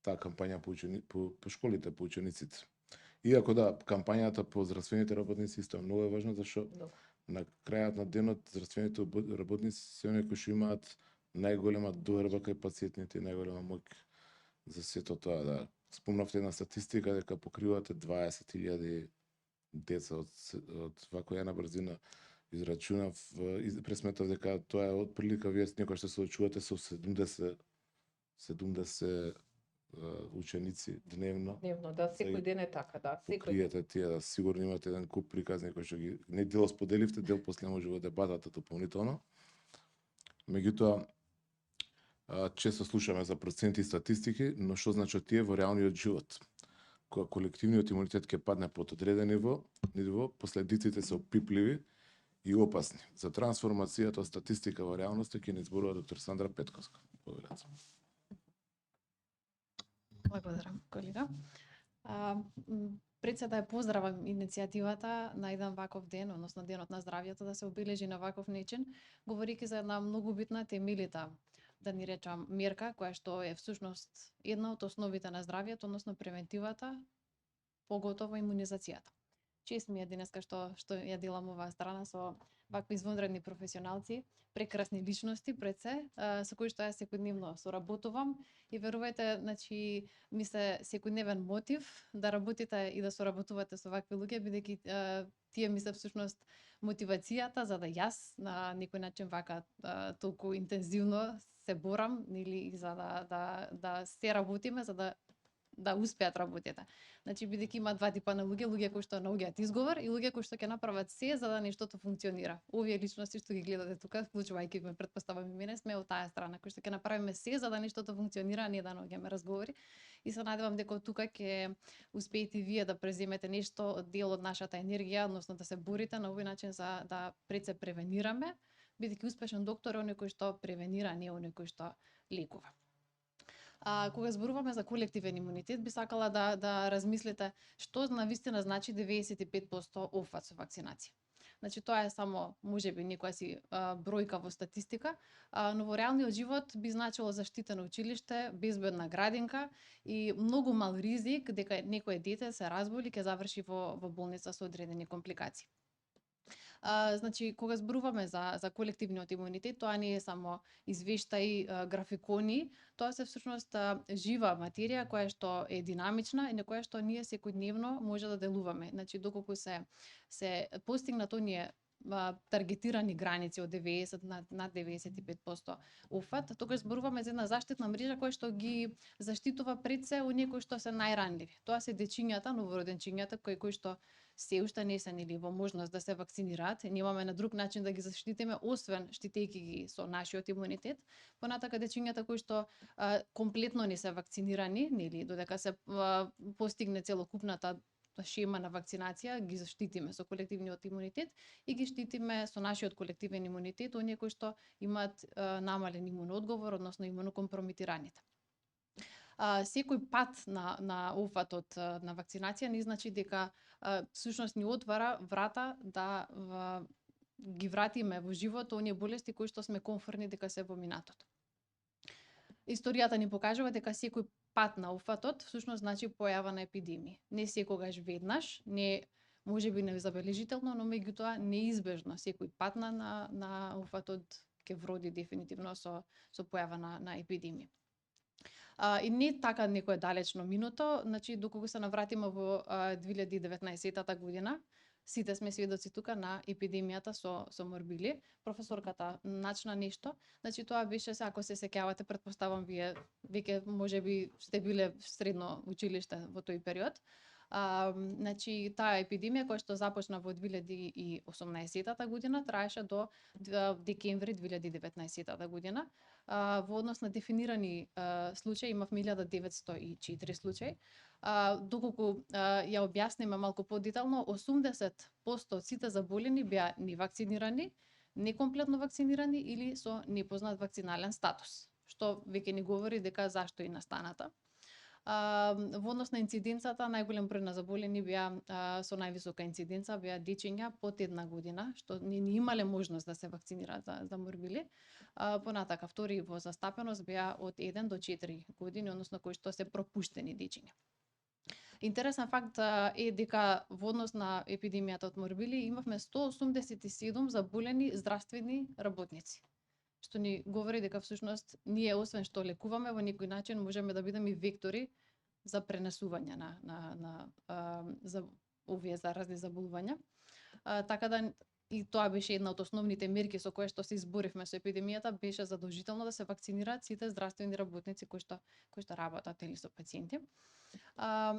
кампања по школите, по учениците. Иако да, кампањата по здравствените работници исто е многу важна, зашто на крајот на денот здравствените работници се оние кои што имаат најголема доверба кај пациентите и најголема моќ за сето тоа. Да. Спомнавте една статистика дека покривате 20.000 деца од ваква една брзина. Израчунав, пресметав дека тоа е од прилика вие некој што се очувате со 70 ученици дневно. Дневно, да, секој ден е така, да. Покриете тие, да, сигурно имате еден куп приказни кои што ги не дел споделивте, дел после може во дебатата дополнително. Меѓутоа, често слушаме за проценти и статистики, но што значат тие во реалниот живот? Кога колективниот имунитет ќе падне под одреден ниво, последиците се опипливи и опасни. За трансформацијата од статистика во реалноста ќе ни зборува доктор Сандра Петковска. Благодарам. Благодарам, колега. Пред се да ја поздравам иницијативата на еден ваков ден, односно денот на здравјето, да се обележи на ваков начин, говорики за една многу битна темелита, да ни речам, мерка, која што е всушност една од основите на здравјето, односно превентивата, поготово имунизацијата. Чест ми е денеска што ја делам оваа страна со вакви извонредни професионалци, прекрасни личности пред се, со кои што ја секојдневно соработувам и верувајте, значи ми се секојдневен мотив да работите и да соработувате со вакви луѓе, бидејќи тие ми се всушност мотивацијата за да јас на некој начин вака толку интензивно се борам, нели, за да се работиме, за да успеат работите. Значи, бидејќи има два типа на луѓе кои што наоѓаат изговор и луѓе кои што ќе направат се за да нештото функционира. Овие личности што ги гледате тука, вклучувајќи ме, претпоставам и мене, сме од таа страна кои што ќе направиме се за да нештото функционира, а не да наоѓаме разговори. И се надевам дека тука ќе успеете вие да преземете нешто дел од нашата енергија, односно да се борите на овој начин за да пред се превенираме, бидејќи успешен доктор е оној кој што превенира, не оној кој што лекува. Кога зборуваме за колективен имунитет, би сакала да размислите што навистина значи 95% офат со вакцинација. Значи тоа е само можеби некоја си бројка во статистика, но во реалниот живот би значило заштитено училиште, безбедна градинка и многу мал ризик дека некое дете се разболи ќе заврши во болница со одредени компликации. Значи, кога зборуваме за колективниот имунитет, тоа не е само извештаи, графикони, тоа се всушност жива материја која што е динамична и на која што ние секојдневно може да делуваме. Значи, доколку се постигнат оние таргетирани граници од 90 над 95% уфат, тогаш зборуваме за една заштитна мрежа која што ги заштитува пред се оние кои што се најранливи. Тоа се дечињата, новороденчињата кои што се уште не се нели во можност да се вакцинираат, немаме на друг начин да ги заштитиме освен штитејќи ги со нашиот имунитет. Понатака дечињата кои што комплетно не се вакцинирани, нели додека се постигне целокупната шема на вакцинација, ги заштитиме со колективниот имунитет и ги штитиме со нашиот колективен имунитет оние кои што имаат намален имуноодговор, односно имунокомпромитираните. Секој пат на уфатот на вакцинација не значи дека всушност ни отвара врата да ги вратиме во живот оние болести кои што сме комфорни дека се во минатото. Историјата ни покажува дека секој пат на уфатот всушност значи појава на епидемија. Не секогаш веднаш, не можеби незабележително, но меѓутоа неизбежно секој пат на уфатот ќе вроди дефинитивно со појава на епидемија. И не така некое далечно минуто, значи доколку се навратиме во 2019 година, сите сме сведоци тука на епидемијата со морбили. Професорката начна нешто, значи тоа беше, ако се сеќавате, претпоставам вие веќе можеби сте биле в средно училиште во тој период. Значи таа епидемија која што започна во 2018 година траеше до декември 2019 година. Во однос на дефинирани случаи имавме 1904 случаи. Доколку ја објасниме малку подетално, 80% од сите заболени беа невакцинирани, некомплетно вакцинирани или со непознат вакцинален статус, што веќе ни говори дека зашто и настаната. Во однос на инциденцата, најголем број на заболени беа со највисока инциденца беа дечиња под 1 година, што не имале можност да се вакцинираат за морбили. Понатака втори во застапеност беа од 1 до 4 години, односно кои што се пропуштени дечиња. Интересен факт е дека во однос на епидемијата од морбили имавме 187 заболени здравствени работници, што ни говори дека всушност ние освен што лекуваме во некој начин можеме да бидеме и вектори за пренесување за овие заразни заболувања. Така да и тоа беше една од основните мерки со кои што се изборивме со епидемијата, беше задолжително да се вакцинираат сите здравствени работници кои што работат или со пациенти.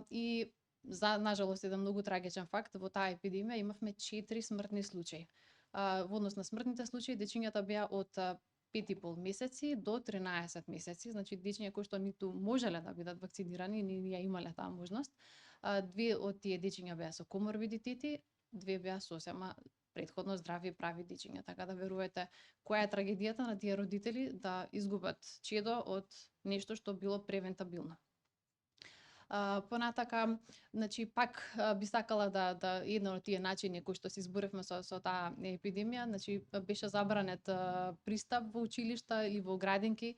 И за нажалост еден многу трагичен факт, во таа епидемија имавме 4 смртни случаи. Во однос на смртните случаи дечињата беа од 5,5 месеци до 13 месеци, значи дечиња кои што ниту можеле да бидат вакцинирани, ни ја имале таа можност. 2 од тие дечиња беа со коморбидитети, 2 беа сосема претходно здрави прави дечиња, така да верувате која е трагедијата на тие родители да изгубат чедо од нешто што било превентабилно. Понатака, значи пак би сакала да едно од тие начини кои што се изборивме со таа епидемија, значи беше забранет пристап во училишта или во градинки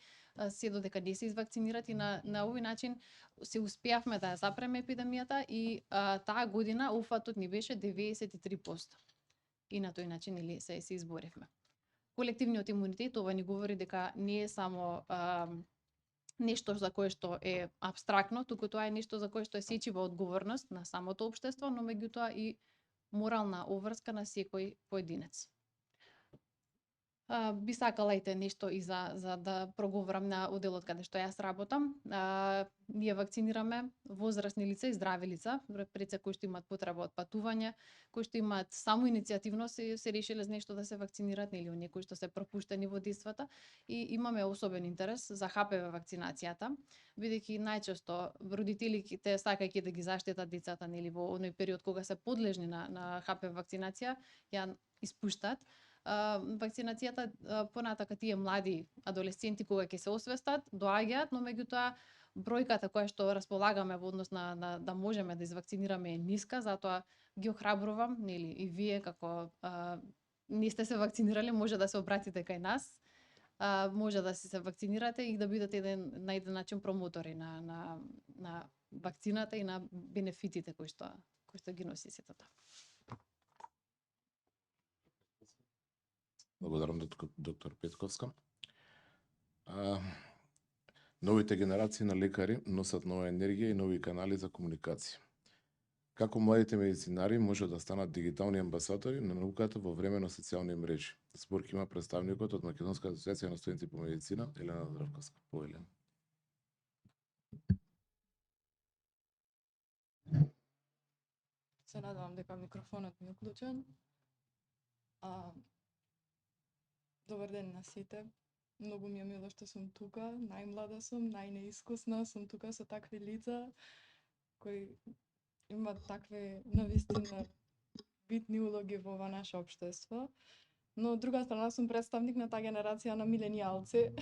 се додека не се извакцинират и на овој начин се успеавме да ја запреме епидемијата и таа година уфатот ни беше 93%. И на тој начин или се изборивме. Колективниот имунитет ова ни говори дека не е само нешто за кое што е апстрактно, туку тоа е нешто за кое што е сечива одговорност на самото општество, но меѓутоа и морална обврска на секој поединец. Би сакала и нешто и за да проговорам на одделот каде што јас работам. Ние вакцинираме возрастни лица и здрави лица, пред се кои што имаат потреба од патување, кои што имаат само иницијативно се решиле за нешто да се вакцинираат или оние кои што се пропуштени во детствата и имаме особен интерес за ХПВ вакцинацијата, бидејќи најчесто родителите сакајќи да ги заштитат децата нели во оној период кога се подлежни на ХПВ вакцинација, ја испуштаат. Вакцинацијата понатака тие млади адолесценти кога ќе се освестат, доаѓаат, но меѓутоа бројката која што располагаме во однос на да можеме да извакцинираме е ниска, затоа ги охрабрувам, нели, и вие како не сте се вакцинирале, може да се обратите кај нас, може да се вакцинирате и да бидете на еден начин промотори на вакцината и на бенефитите кои што ги носи сето тоа. Благодарам, доктор Петковска. Новите генерации на лекари носат нова енергија и нови канали за комуникација. Како младите медицинари може да станат дигитални амбасадори на науката во време на социјални мрежи? Зборки има представникот од Македонска асоциација на студенти по медицина, Елена Здравковска. По Елена. Се надевам дека микрофонот ми е уклучен. Добар ден на сите. Многу ми е мило што сум тука. Најмлада сум, најнеискусна, сум тука со такви лица кои имаат такви навистина битни улоги во ова наше општество. Но од друга страна сум представник на таа генерација на миленијалци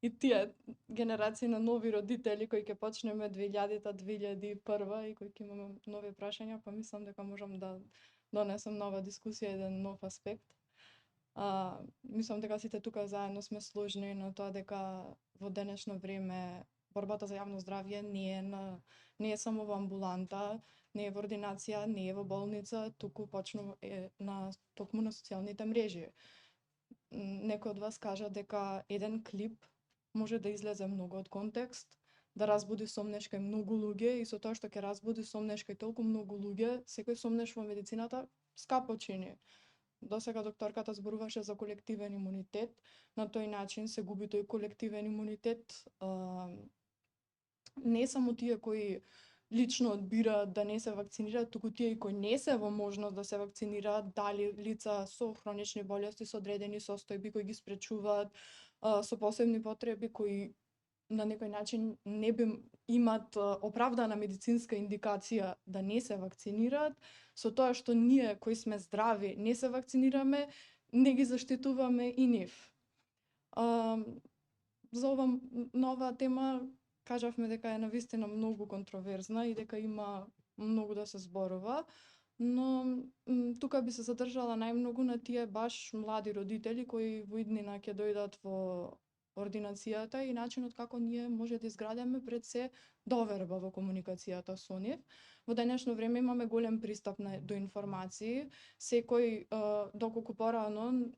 и тие генерации на нови родители кои ќе почнеме 2000-та, 2001 и кои ќе имаме нови прашања, па мислам дека можам да донесам нова дискусија, еден нов аспект. Мислам дека сите тука заедно сме сложни на тоа дека во денешно време борбата за јавно здравје не е само во амбуланта, не е во ординација, не е во болница, туку почнува токму на социјалните мрежи. Некој од вас кажа дека еден клип може да излезе многу од контекст, да разбуди сомнеш кај многу луѓе и со тоа што ќе разбуди сомнеш кај толку многу луѓе, секој сомнеш во медицината скапо чини. Досега докторката зборуваше за колективен имунитет, на тој начин се губи тој колективен имунитет. Не само тие кои лично одбираат да не се вакцинираат, туку тие и кои не се во можност да се вакцинираат, дали лица со хронични болести, со одредени состојби кои ги спречуваат, со посебни потреби кои на некој начин не би имат оправдана медицинска индикација да не се вакцинираат, со тоа што ние кои сме здрави не се вакцинираме, не ги заштитуваме и нив. За ова нова тема кажавме дека е навистина многу контроверзна и дека има многу да се зборува, но тука би се задржала најмногу на тие баш млади родители кои во иднина ќе дојдат во ординацијата и начинот како ние може да изградиме пред се доверба во комуникацијата со нив. Во денешно време имаме голем пристап до информации. Секој, доколку порано,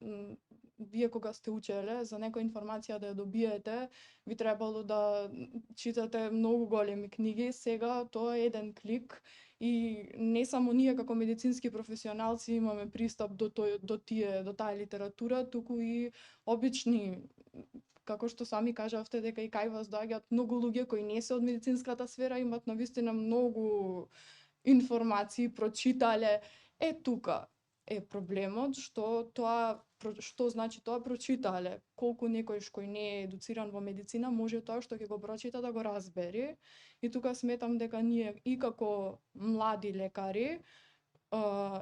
вие кога сте учеле, за некоја информација да ја добиете, би требало да читате многу големи книги. Сега тоа е еден клик и не само ние како медицински професионалци имаме пристап до таа литература, туку и обични, како што сами кажавте, дека и кај вас доаѓаат многу луѓе кои не се од медицинската сфера, имаат навистина многу информации, прочитале. Тука е проблемот, што значи тоа прочитале. Колку некој кој не е едуциран во медицина може тоа што ќе го прочита да го разбери. И тука сметам дека ние и како млади лекари,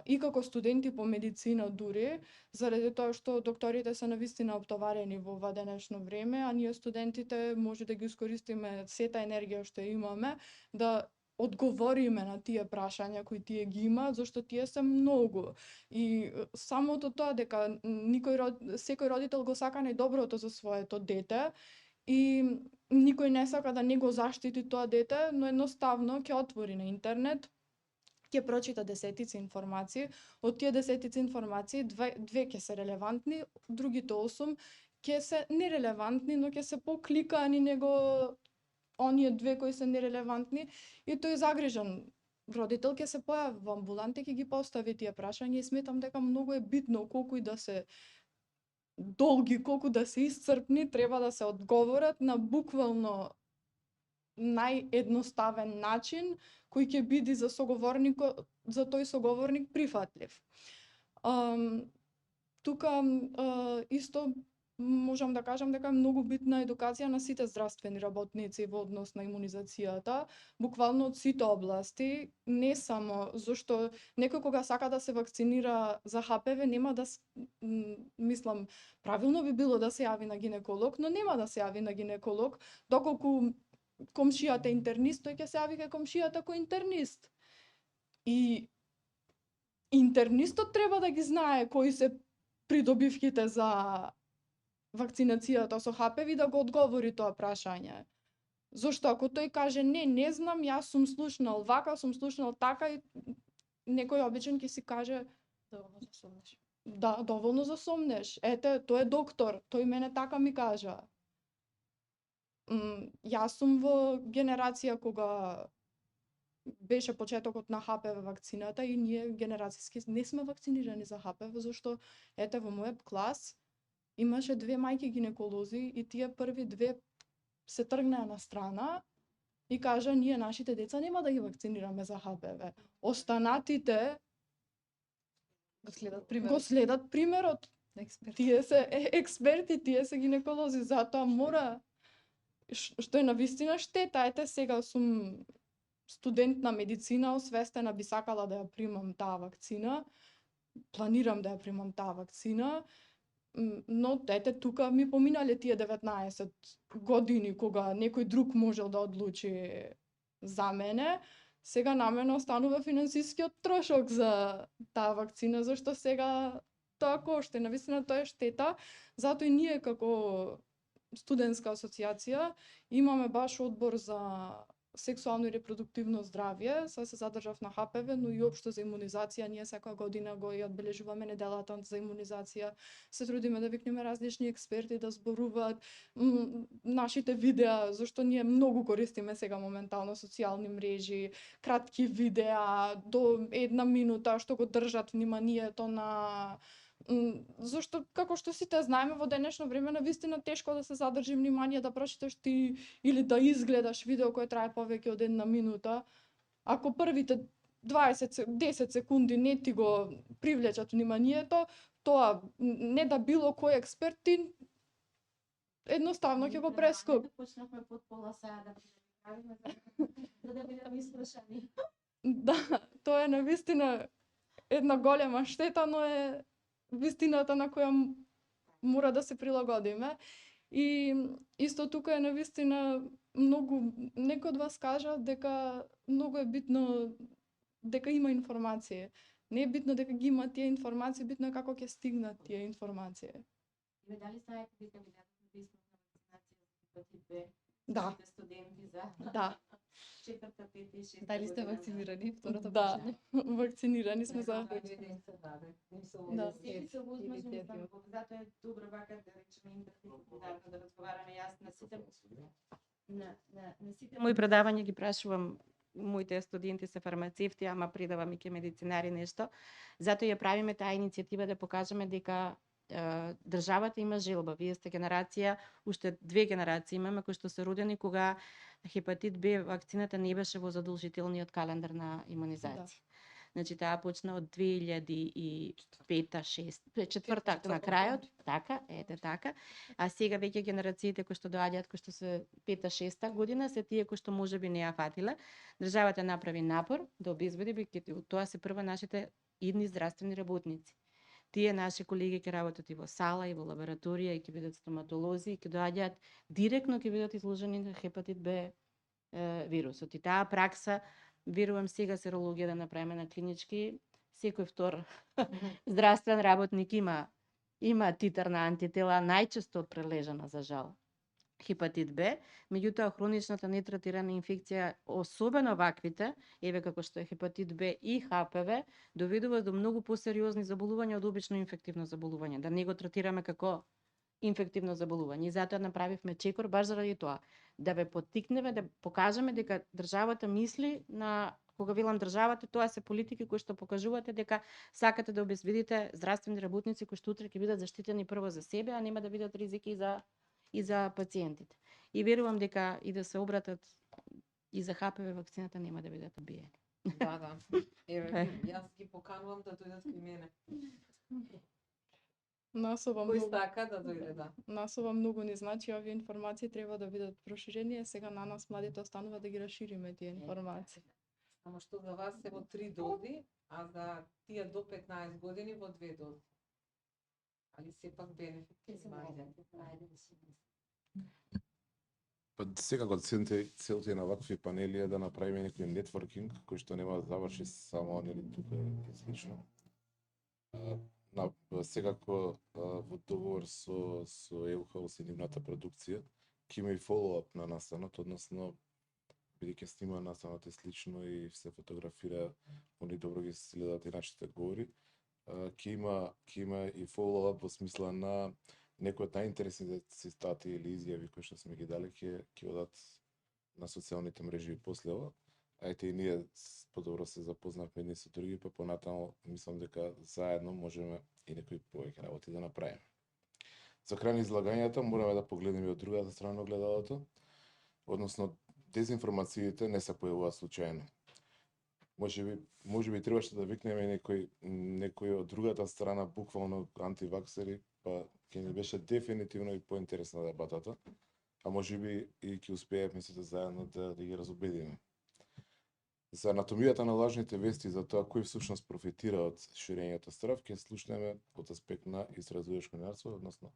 и како студенти по медицина дури, заради тоа што докторите се навистина оптоварени во ова денешно време, а ние студентите може да ги искористиме сета енергија што имаме, да одговориме на тие прашања кои тие ги имаат, зашто тие се многу. И самото тоа дека секој родител го сака најдоброто за своето дете и никој не сака да не го заштити тоа дете, но едноставно ќе отвори на интернет, ќе прочита десетици информации, од тие десетици информации две ќе се релевантни, другите 8 ќе се нерелевантни, но ќе се покликани него оние две кои се нерелевантни и тој загрижен родител ќе се појави во амбуланта и ќе ги постави тие прашања и сметам дека многу е битно колку и да се долги, колку да се исцрпни, треба да се одговорат на буквално наједноставен начин кој ќе биде за тој соговорник прифатлив. Тука исто можам да кажам дека е многу битна едукација на сите здравствени работници во однос на имунизацијата, буквално од сите области, не само зашто некој кога сака да се вакцинира за ХПВ нема да мислам правилно би било да се јави на гинеколог, но нема да се јави на гинеколог доколку комшијата интернист, тој ќе се јави кај комшијата кој интернист. И интернистот треба да ги знае кои се придобивките за вакцинацијата со HPV да го одговори тоа прашање. Зошто ако тој каже не знам, јас сум слушнал вака, сум слушнал така, и некој обичен ќе си каже Доволно засомнеш. да, доволно засомнеш. Ете, тој е доктор, тој мене така ми кажа. Јас сум во генерација кога беше почетокот на HPV вакцината и ние генерацијски не сме вакцинирани за HPV, зашто ете во мојот клас имаше 2 мајки гинеколози и тие први 2 се тргнаа на страна и кажа ние нашите деца нема да ги вакцинираме за HPV. Останатите го следат примерот. Тие се експерти, тие се гинеколози, затоа мора што е навистина штета. Ете сега сум студент на медицина, освестена би сакала да ја примам таа вакцина. Планирам да ја примам таа вакцина. Но ете тука ми поминале тие 19 години кога некој друг можел да одлучи за мене. Сега на мене останува финансискиот трошок за таа вакцина, зашто сега тоа кошта. Навистина тоа е штета, затоа и ние како студентска асоциација имаме баш одбор за сексуално и репродуктивно здравје, се задржав на HPV, но и општо за имунизација. Ние секоја година го и одбележуваме неделата за имунизација. Се трудиме да викнеме различни експерти да зборуваат нашите видеа, зашто ние многу користиме сега моментално социјални мрежи, кратки видеа до 1 минута што го држат вниманието на зашто како што сите знаеме во денешно време навистина тешко да се задржи внимание да прочиташ ти или да изгледаш видео кое трае повеќе од 1 минута. Ако првите 10 секунди не ти го привлечат вниманието, тоа не да било кој експерт ти едноставно ќе го прескок. Почнавме под пола саат да правиме за да бидеме слушани. Да, тоа е навистина една голема штета, но е вистината на која мора да се прилагодиме. И исто тука е навистина многу, некој од вас кажа дека многу е битно дека има информации. Не е битно дека ги има тие информации, битно е како ќе стигнат тие информации. Дали знаете дека ви дадат бесплатна вакцинација за хепатит Б? Да. Студенти за Да. 4, 5 и 6 Дали сте вакцинирани? Второто Да, прашање. вакцинирани сме за Да, сите возможни затоа е добро вака да речеме интердисциплинарно да разговараме. Јас на сите мои предавања ги прашувам моите студенти се фармацевти, ама придавам и ке медицинари нешто. Затоа ја правиме таа иницијатива да покажеме дека државата има желба. Вие сте генерација, уште 2 генерации имаме кои што се родени кога хепатит Б вакцината не беше во задолжителниот календар на имунизација. Значи таа почна од 2005-2006, на крајот, така, ете така. А сега веќе генерациите кои што доаѓаат, кои што се 5-6 година, се тие кои што можеби не ја фатиле. Државата направи напор да обезбеди, биќе тоа се прва нашите идни здравствени работници. Тие наши колеги ќе работат и во сала, и во лабораторија, и ќе бидат стоматолози, и ќе доаѓаат директно ќе бидат изложени на хепатит Б вирусот. И таа пракса, верувам сега серологија да направиме на клинички, секој втор здравствен работник има титар на антитела, најчесто прележана за жал хепатит Б, меѓутоа хроничната нетретирана инфекција, особено ваквите, еве како што е хепатит Б и HPV, доведува до многу посериозни заболувања од обично инфективно заболување, да не го третираме како инфективно заболување. И затоа направивме чекор баш заради тоа, да ве поттикнеме, да покажеме дека државата мисли на, кога велам државата, тоа се политики кои што покажувате дека сакате да обезбедите здравствени работници кои што утре ќе бидат заштитени прво за себе, а нема да бидат ризики и за пациентите. И верувам дека и да се обратат и за HPV вакцината нема да бидат обиени. Да. Еве, јас ги поканувам да дојдат кај мене. Нас ова Кој многу, сака да дојде, да. нас ова многу ни значи, овие информации треба да бидат проширени, сега на нас младите останува да ги расшириме тие информации. Само што за вас се во 3 дози, а за тие до 15 години во 2 дози. Али сепак бенефит има. Па секако целта на вакви панели е да направиме некој нетворкинг кој што нема да заврши само нели тука и слично. Секако во договор со EU House и нивната продукција ќе има и follow-up на настанот, односно бидејќи снима настанот и слично и се фотографира, они добро ги следат и нашите говори, ќе има и follow-up во смисла на некои од најинтересните цитати или изјави кои што сме ги дали ќе одат на социјалните мрежи и последва. Ајте и ние подобро се запознавме едни со други, па понатаму мислам дека заедно можеме и некои повеќе работи да направиме. За крај на излагањето мораме да погледнеме од другата страна на огледалото, односно дезинформациите не се појавуваат случајно. Можеби требаше да викнеме некој од другата страна, буквално антиваксери, па ќе ни беше дефинитивно и поинтересна дебатата, а можеби и ќе успеевме сите заедно да ги разубедиме. За анатомијата на лажните вести, за тоа кој всушност профитира од ширењето страв, ќе слушнеме од аспект на истразувачко новинарство, односно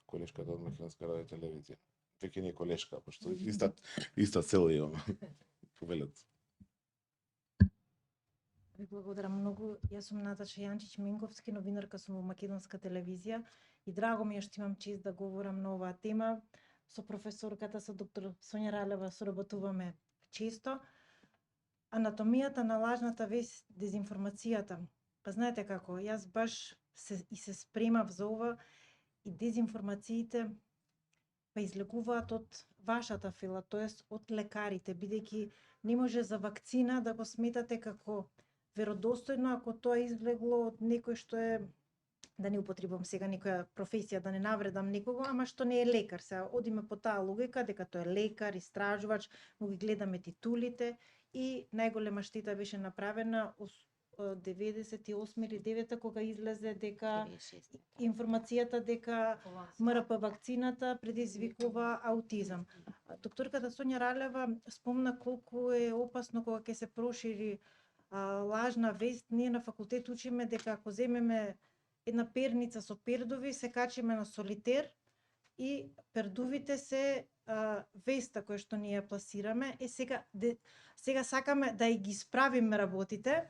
колешката од Македонска радио и телевизија. Веќе не е колешка, пошто иста цел имаме. Повелет. Ви благодарам многу. Јас сум Наташа Јанчиќ-Минковски, новинарка сум во Македонска телевизија и драго ми е што имам чест да говорам на оваа тема. Со професорката, со доктор Сонја Ралева соработуваме често. Анатомијата на лажната вест, дезинформацијата. Па знаете како, јас баш се спремав за ова и дезинформациите па излегуваат од вашата фила, тоест од лекарите, бидејќи не може за вакцина да го сметате како веродостојно ако тоа излегло од некој што е, да не употребам сега некоја професија, да не навредам некого, ама што не е лекар. Сега одиме по таа логика дека тој е лекар, истражувач, му ги гледаме титулите и најголема штета беше направена 98 или 9 кога излезе дека информацијата дека МРП вакцината предизвикува аутизам. Докторката Сонја Ралева спомна колку е опасно кога ќе се прошири лажна вест. Ние на факултет учиме дека ако земеме една перница со пердови, се качиме на солитер и пердувите се веста која што ние пласираме. Сега сакаме да ги справиме работите,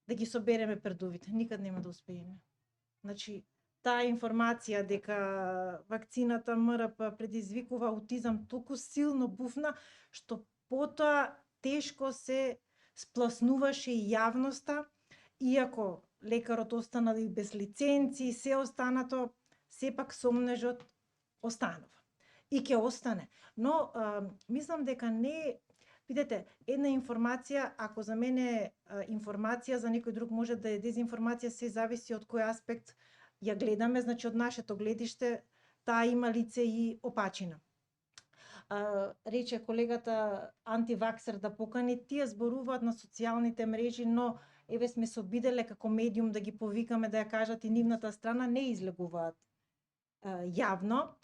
да ги собереме пердувите. Никад нема да успееме. Значи, таа информација дека вакцината МРП предизвикува аутизам толку силно буфна, што потоа тешко се спласнуваше и јавноста, иако лекарот останал и без лиценци и се останато, сепак сомнежот останува. И ќе остане. Но мислам дека не, видете, една информација, ако за мене информација, за некој друг може да е дезинформација, се зависи од кој аспект ја гледаме, значи од нашето гледиште, таа има лице и опачина. Рече колегата антиваксер да покани, тие зборуваат на социјалните мрежи, но еве сме се обиделе како медиум да ги повикаме да ја кажат и нивната страна, не излегуваат јавно.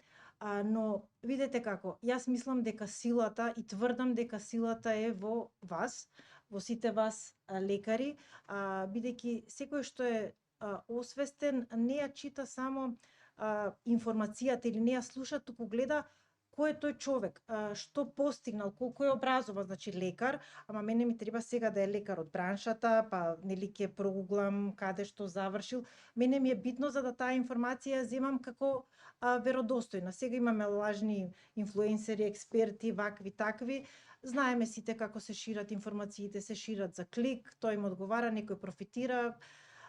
Но видете како, јас мислам дека силата и тврдам дека силата е во вас, во сите вас лекари, бидејќи секој што е освестен не ја чита само информацијата или не ја слуша, туку гледа кој е тој човек, што постигнал, колку е образован, значи лекар, ама мене ми треба сега да е лекар од браншата, па нели ќе прогуглам каде што завршил. Мене ми е битно за да таа информација ја земам како веродостојна. Сега имаме лажни инфлуенсери, експерти, вакви, такви. Знаеме сите како се шират информациите, се шират за клик, тој им одговара, некој профитира.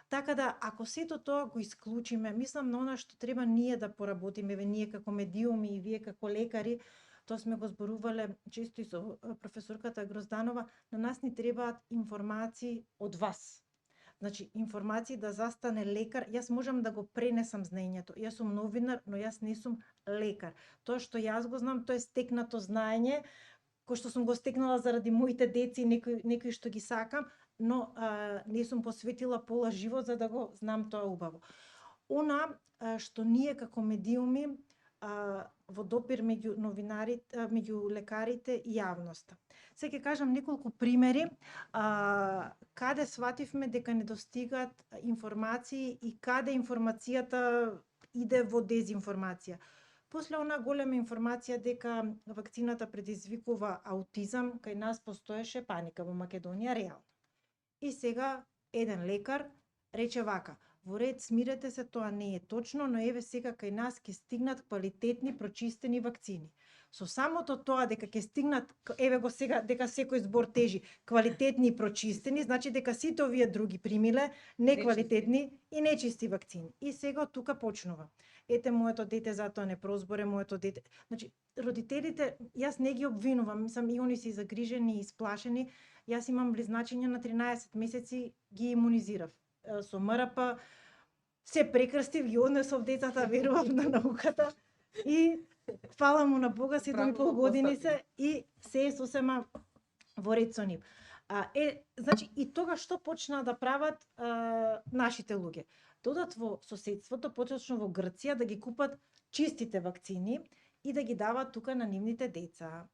Така да, ако сето тоа го исклучиме, мислам на она што треба ние да поработиме, ние како медиуми и вие како лекари, тоа сме го зборувале често и со професорката Грозданова, на нас ни требаат информации од вас. Значи, информации да застане лекар, јас можам да го пренесам знаењето. Јас сум новинар, но јас не сум лекар. Тоа што јас го знам, тоа е стекнато знаење, кој што сум го стекнала заради моите деци, некои што ги сакам, но не сум посветила пола живот за да го знам тоа убаво. Она што ние како медиуми во допир меѓу новинарите, меѓу лекарите и јавноста. Сега ќе кажам неколку примери каде свативме дека не достигаат информации и каде информацијата иде во дезинформација. После она голема информација дека вакцината предизвикува аутизам, кај нас постоеше паника во Македонија реално. И сега еден лекар рече вака: во ред, смирете се, тоа не е точно, но еве сега кај нас ќе стигнат квалитетни прочистени вакцини. Со самото тоа дека ќе стигнат, еве го сега, дека секој збор тежи, квалитетни и прочистени, значи дека сите овие други примиле неквалитетни и нечисти вакцини. И сега од тука почнува. Ете, моето дете затоа не прозборе, моето дете. Значи, родителите, јас не ги обвинувам, мислам, и они се загрижени и исплашени. Јас имам близначиња на 13 месеци, ги имунизирав со МРП, се прекрстив, ги однесов децата, верував на науката и фала му на Бога, 7,5 години се и се е сосема во ред со нив. Значи, и тога што почнаа да прават нашите луѓе? Додат во соседството, поточно во Грција, да ги купат чистите вакцини и да ги дават тука на нивните деца.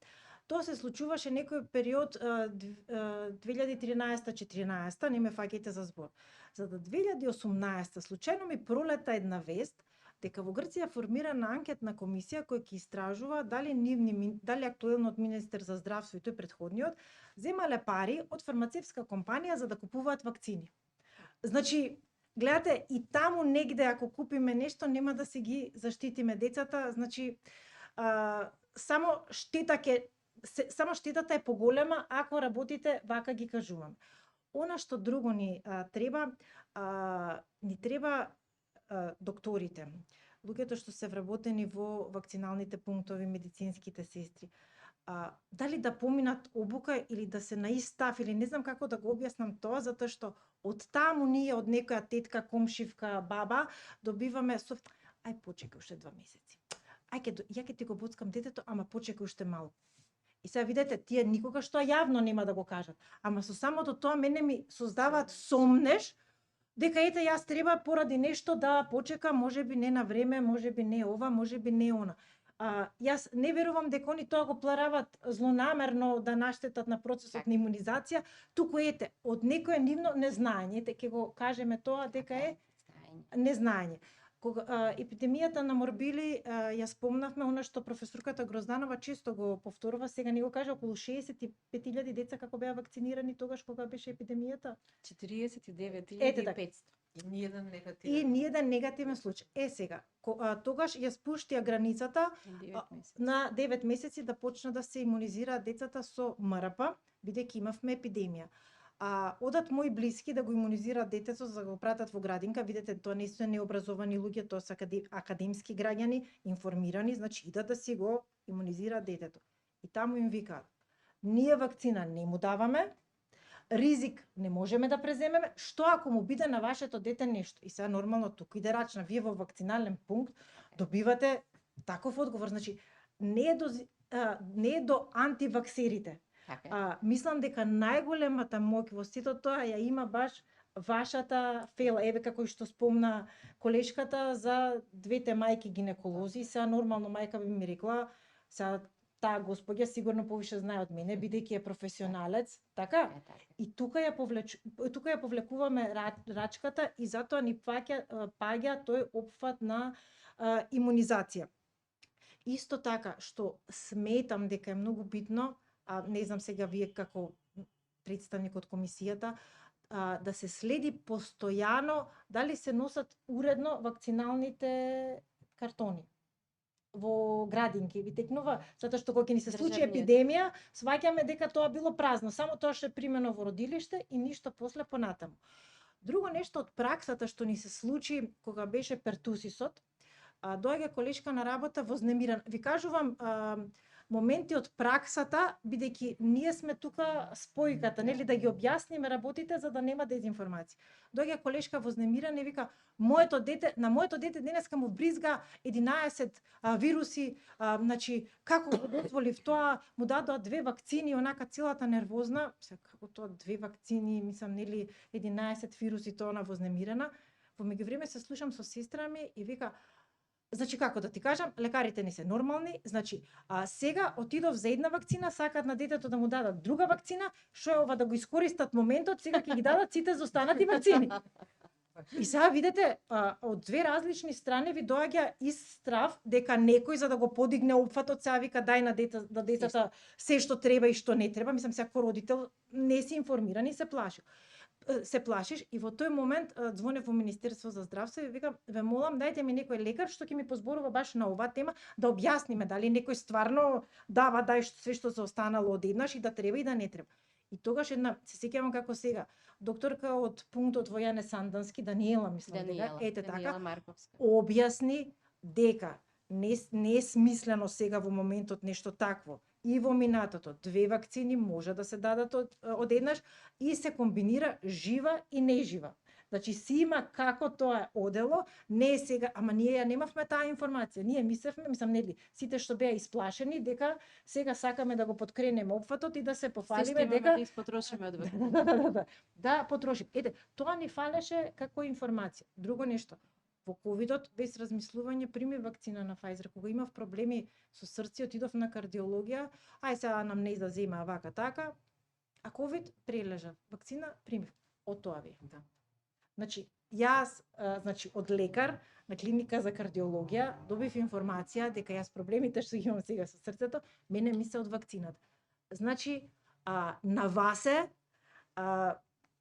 Тоа се случуваше некој период 2013-14, не ме фаќајте за збор. За да 2018 случајно ми пролета една вест дека во Грција формирана анкетна комисија која ќе истражува дали актуелниот министер за здравство и тој претходниот земале пари од фармацевтска компанија за да купуваат вакцини. Значи, гледате, и таму негде ако купиме нешто нема да се ги заштитиме децата, значи само штетата е поголема ако работите вака ги кажувам. Она што друго ни треба докторите, луѓето што се вработени во вакциналните пунктови, медицинските сестри. Дали да поминат обука или да се на ист став, или не знам како да го објаснам тоа, затоа што од таму ние од некоја тетка, комшивка, баба добиваме ај почекај уште 2 месеци. Ја ќе ти го боцкам детето, ама почекај уште малку. И сега видете, тие никогаш тоа јавно нема да го кажат, ама со самото тоа мене ми создаваат сомнеш дека ете јас треба поради нешто да почекам, можеби не на време, можеби не ова, можеби не она. Јас не верувам дека они тоа го пларават злонамерно да наштетат на процесот на имунизација, туку ете од некое нивно незнаење, ете ќе го кажеме тоа дека е незнаење. Кога епидемијата на морбили ја спомнавме, она што професорката Грозданова често го повторува, сега не го кажа, околу 65.000 деца како беа вакцинирани тогаш кога беше епидемијата? 49.500. И ниеден негативен случај. Сега, тогаш ја спуштија границата на 9 месеци да почна да се имунизираат децата со МРП, бидејќи имавме епидемија. Одат мои блиски да го имунизираат детето за да го пратат во градинка, видете, тоа не се необразовани луѓе, тоа се академски граѓани, информирани, значи идат да си го имунизираат детето. И таму им викаат: ние вакцина не му даваме, ризик не можеме да преземеме, што ако му биде на вашето дете нешто? И сега нормално тука иде рачна, вие во вакцинален пункт добивате таков одговор, значи не е до антиваксерите. Мислам дека најголемата моќ во сето тоа ја има баш вашата фела, еве како и што спомна колешката за двете мајки гинеколози, сега нормално мајка би ми рекла, сега таа господја сигурно повише знае од мене, бидејќи е професионалец, така? И тука ја повлекуваме рачката и затоа ни паѓа тој опфат на имунизација. Исто така, што сметам дека е многу битно, не знам сега вие како представник од комисијата, да се следи постојано дали се носат уредно вакциналните картони во градинки, ви текнува, затоа што кога ќе ни се случи епидемија, сваќаме дека тоа било празно, само тоа што е примено во родилиште и ништо после понатаму. Друго нешто од праксата што ни се случи кога беше пертусисот, доаѓа колешка на работа вознемирана. Ви кажувам, моменти од праксата, бидејќи ние сме тука спојката, нели, да ги објасниме работите за да нема дезинформација. Доаѓа колешка вознемирана и вика: на моето дете денеска му бризга 11 вируси, значи како го дозволив тоа, му дадоа 2 вакцини, онака целата нервозна, како тоа 2 вакцини, мислам, нели 11 вируси, тоа на вознемирана. Во меѓувреме се слушам со сестра ми и вика: значи, како да ти кажам, лекарите не се нормални, значи, сега отидов за една вакцина, сакаат на детето да му дадат друга вакцина, што е ова да го искористат моментот, сега ќе ги дадат сите за останати вакцини. И сега видите, од две различни страни ви доаѓа ист страв дека некој за да го подигне опфатот сега вика дај на децата се што треба и што не треба. Мислам секој родител не си информиран и се плаши. Се плашиш и во тој момент звонев во Министерство за здравство и викам ве молам дајте ми некој лекар што ќе ми позборува баш на оваа тема да објасниме дали некој стварно дава све што се останало одеднаш и да треба и да не треба. И тогаш една се сеќавам како сега докторка од пунктот во Јане Сандански, Даниела мислам дека Даниела Марковска објасни дека не е смислено сега во моментот нешто такво. И во минатото две вакцини може да се дадат одеднаш и се комбинира жива и нежива. Значи си има како тоа е одело, не е сега, ама ние ја немавме таа информација. Ние мислевме, нели, сите што беа исплашени дека сега сакаме да го поткренеме опфатот и да се пофалиме дека да испотрошиме од вакцина. Да, потрошиме. Ете, тоа ни фалеше како информација. Друго нешто. Во ковидот без размислување прими вакцина на Pfizer. Кога имав проблеми со срце, отидов на кардиологија, ај сега анамнеза зема вака така, а ковид прележав. Вакцина примив. Од тоа ви. Да. Значи, јас, од лекар на клиника за кардиологија добив информација дека јас проблемите што имам сега со срцето, мене ми се од вакцината. Значи, на вас е,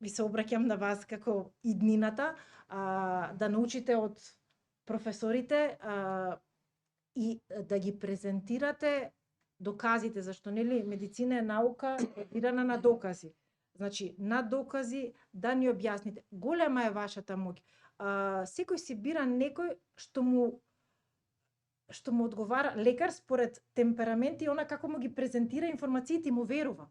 ви се обраќам на вас како иднината, да научите од професорите и да ги презентирате доказите, зашто нели медицина е наука базирана на докази. Значи, на докази да ни објасните. Голема е вашата моќ. Секој си бира некој што му одговара, лекар според темперамент и она како му ги презентира информациите и му верува.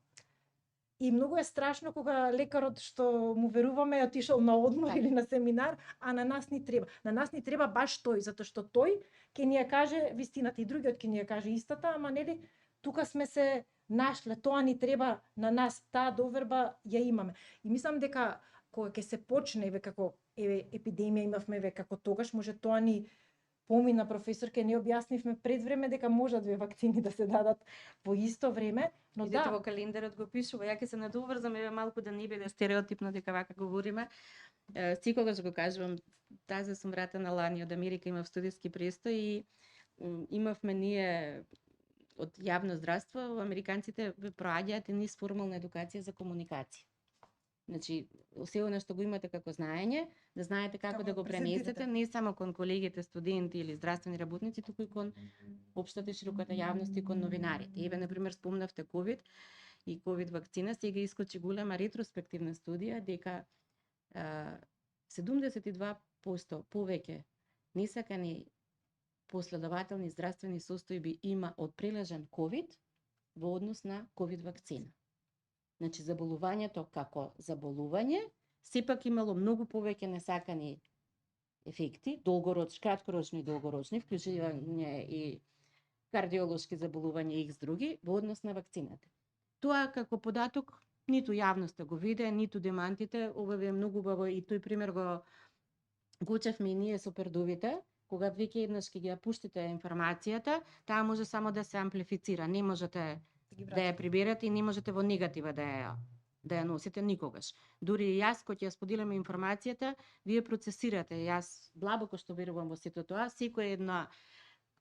И многу е страшно кога лекарот што му веруваме е отишол на одмор или на семинар, а на нас ни треба. На нас ни треба баш тој, затоа што тој ќе ни ја каже вистината и другиот ќе ни ја каже истата, ама нели тука сме се нашле, тоа ни треба на нас, таа доверба ја имаме. И мислам дека кога ќе се почне како епидемија имавме како тогаш, може тоа ни помина професорке, не објаснивме пред време дека може две вакцини да се дадат во исто време, но да. Во календарот го пишува, ја ќе се надоврзам малку да не биде стереотипно дека вака говориме. Секогаш го кажувам, тази сум вратена лани од Америка, имав студиски престој и имавме ние од јавно здравство, американците проаѓаат низ формална едукација за комуникација. Значи, се она што го имате како знаење, да знаете како да го пренесете, не само кон колегите, студенти или здравствени работници, туку и кон општата и широката јавност и кон новинарите. Еве, например, спомнавте ковид и ковид вакцина, сега искочи голема ретроспективна студија дека 72% повеќе несакани последователни здравствени состојби има од прележан ковид во однос на ковид вакцина. Значи, заболувањето како заболување, сепак имало многу повеќе несакани ефекти, краткорочни и долгорочни, вклучување и кардиолошки заболувања и други, во однос на вакцината. Тоа како податок, ниту јавноста го виде, ниту демантите, ова е многу убаво и тој пример го учевме и ние со пердувите, кога веќе еднаш ќе ги ја пуштите информацијата, таа може само да се амплифицира, не можете да ја приберете и не можете во негатива да ја носите никогаш. Дури и јас, кој ќе ја споделам информацијата, вие процесирате. Јас длабоко што верувам во сето тоа, секоја една,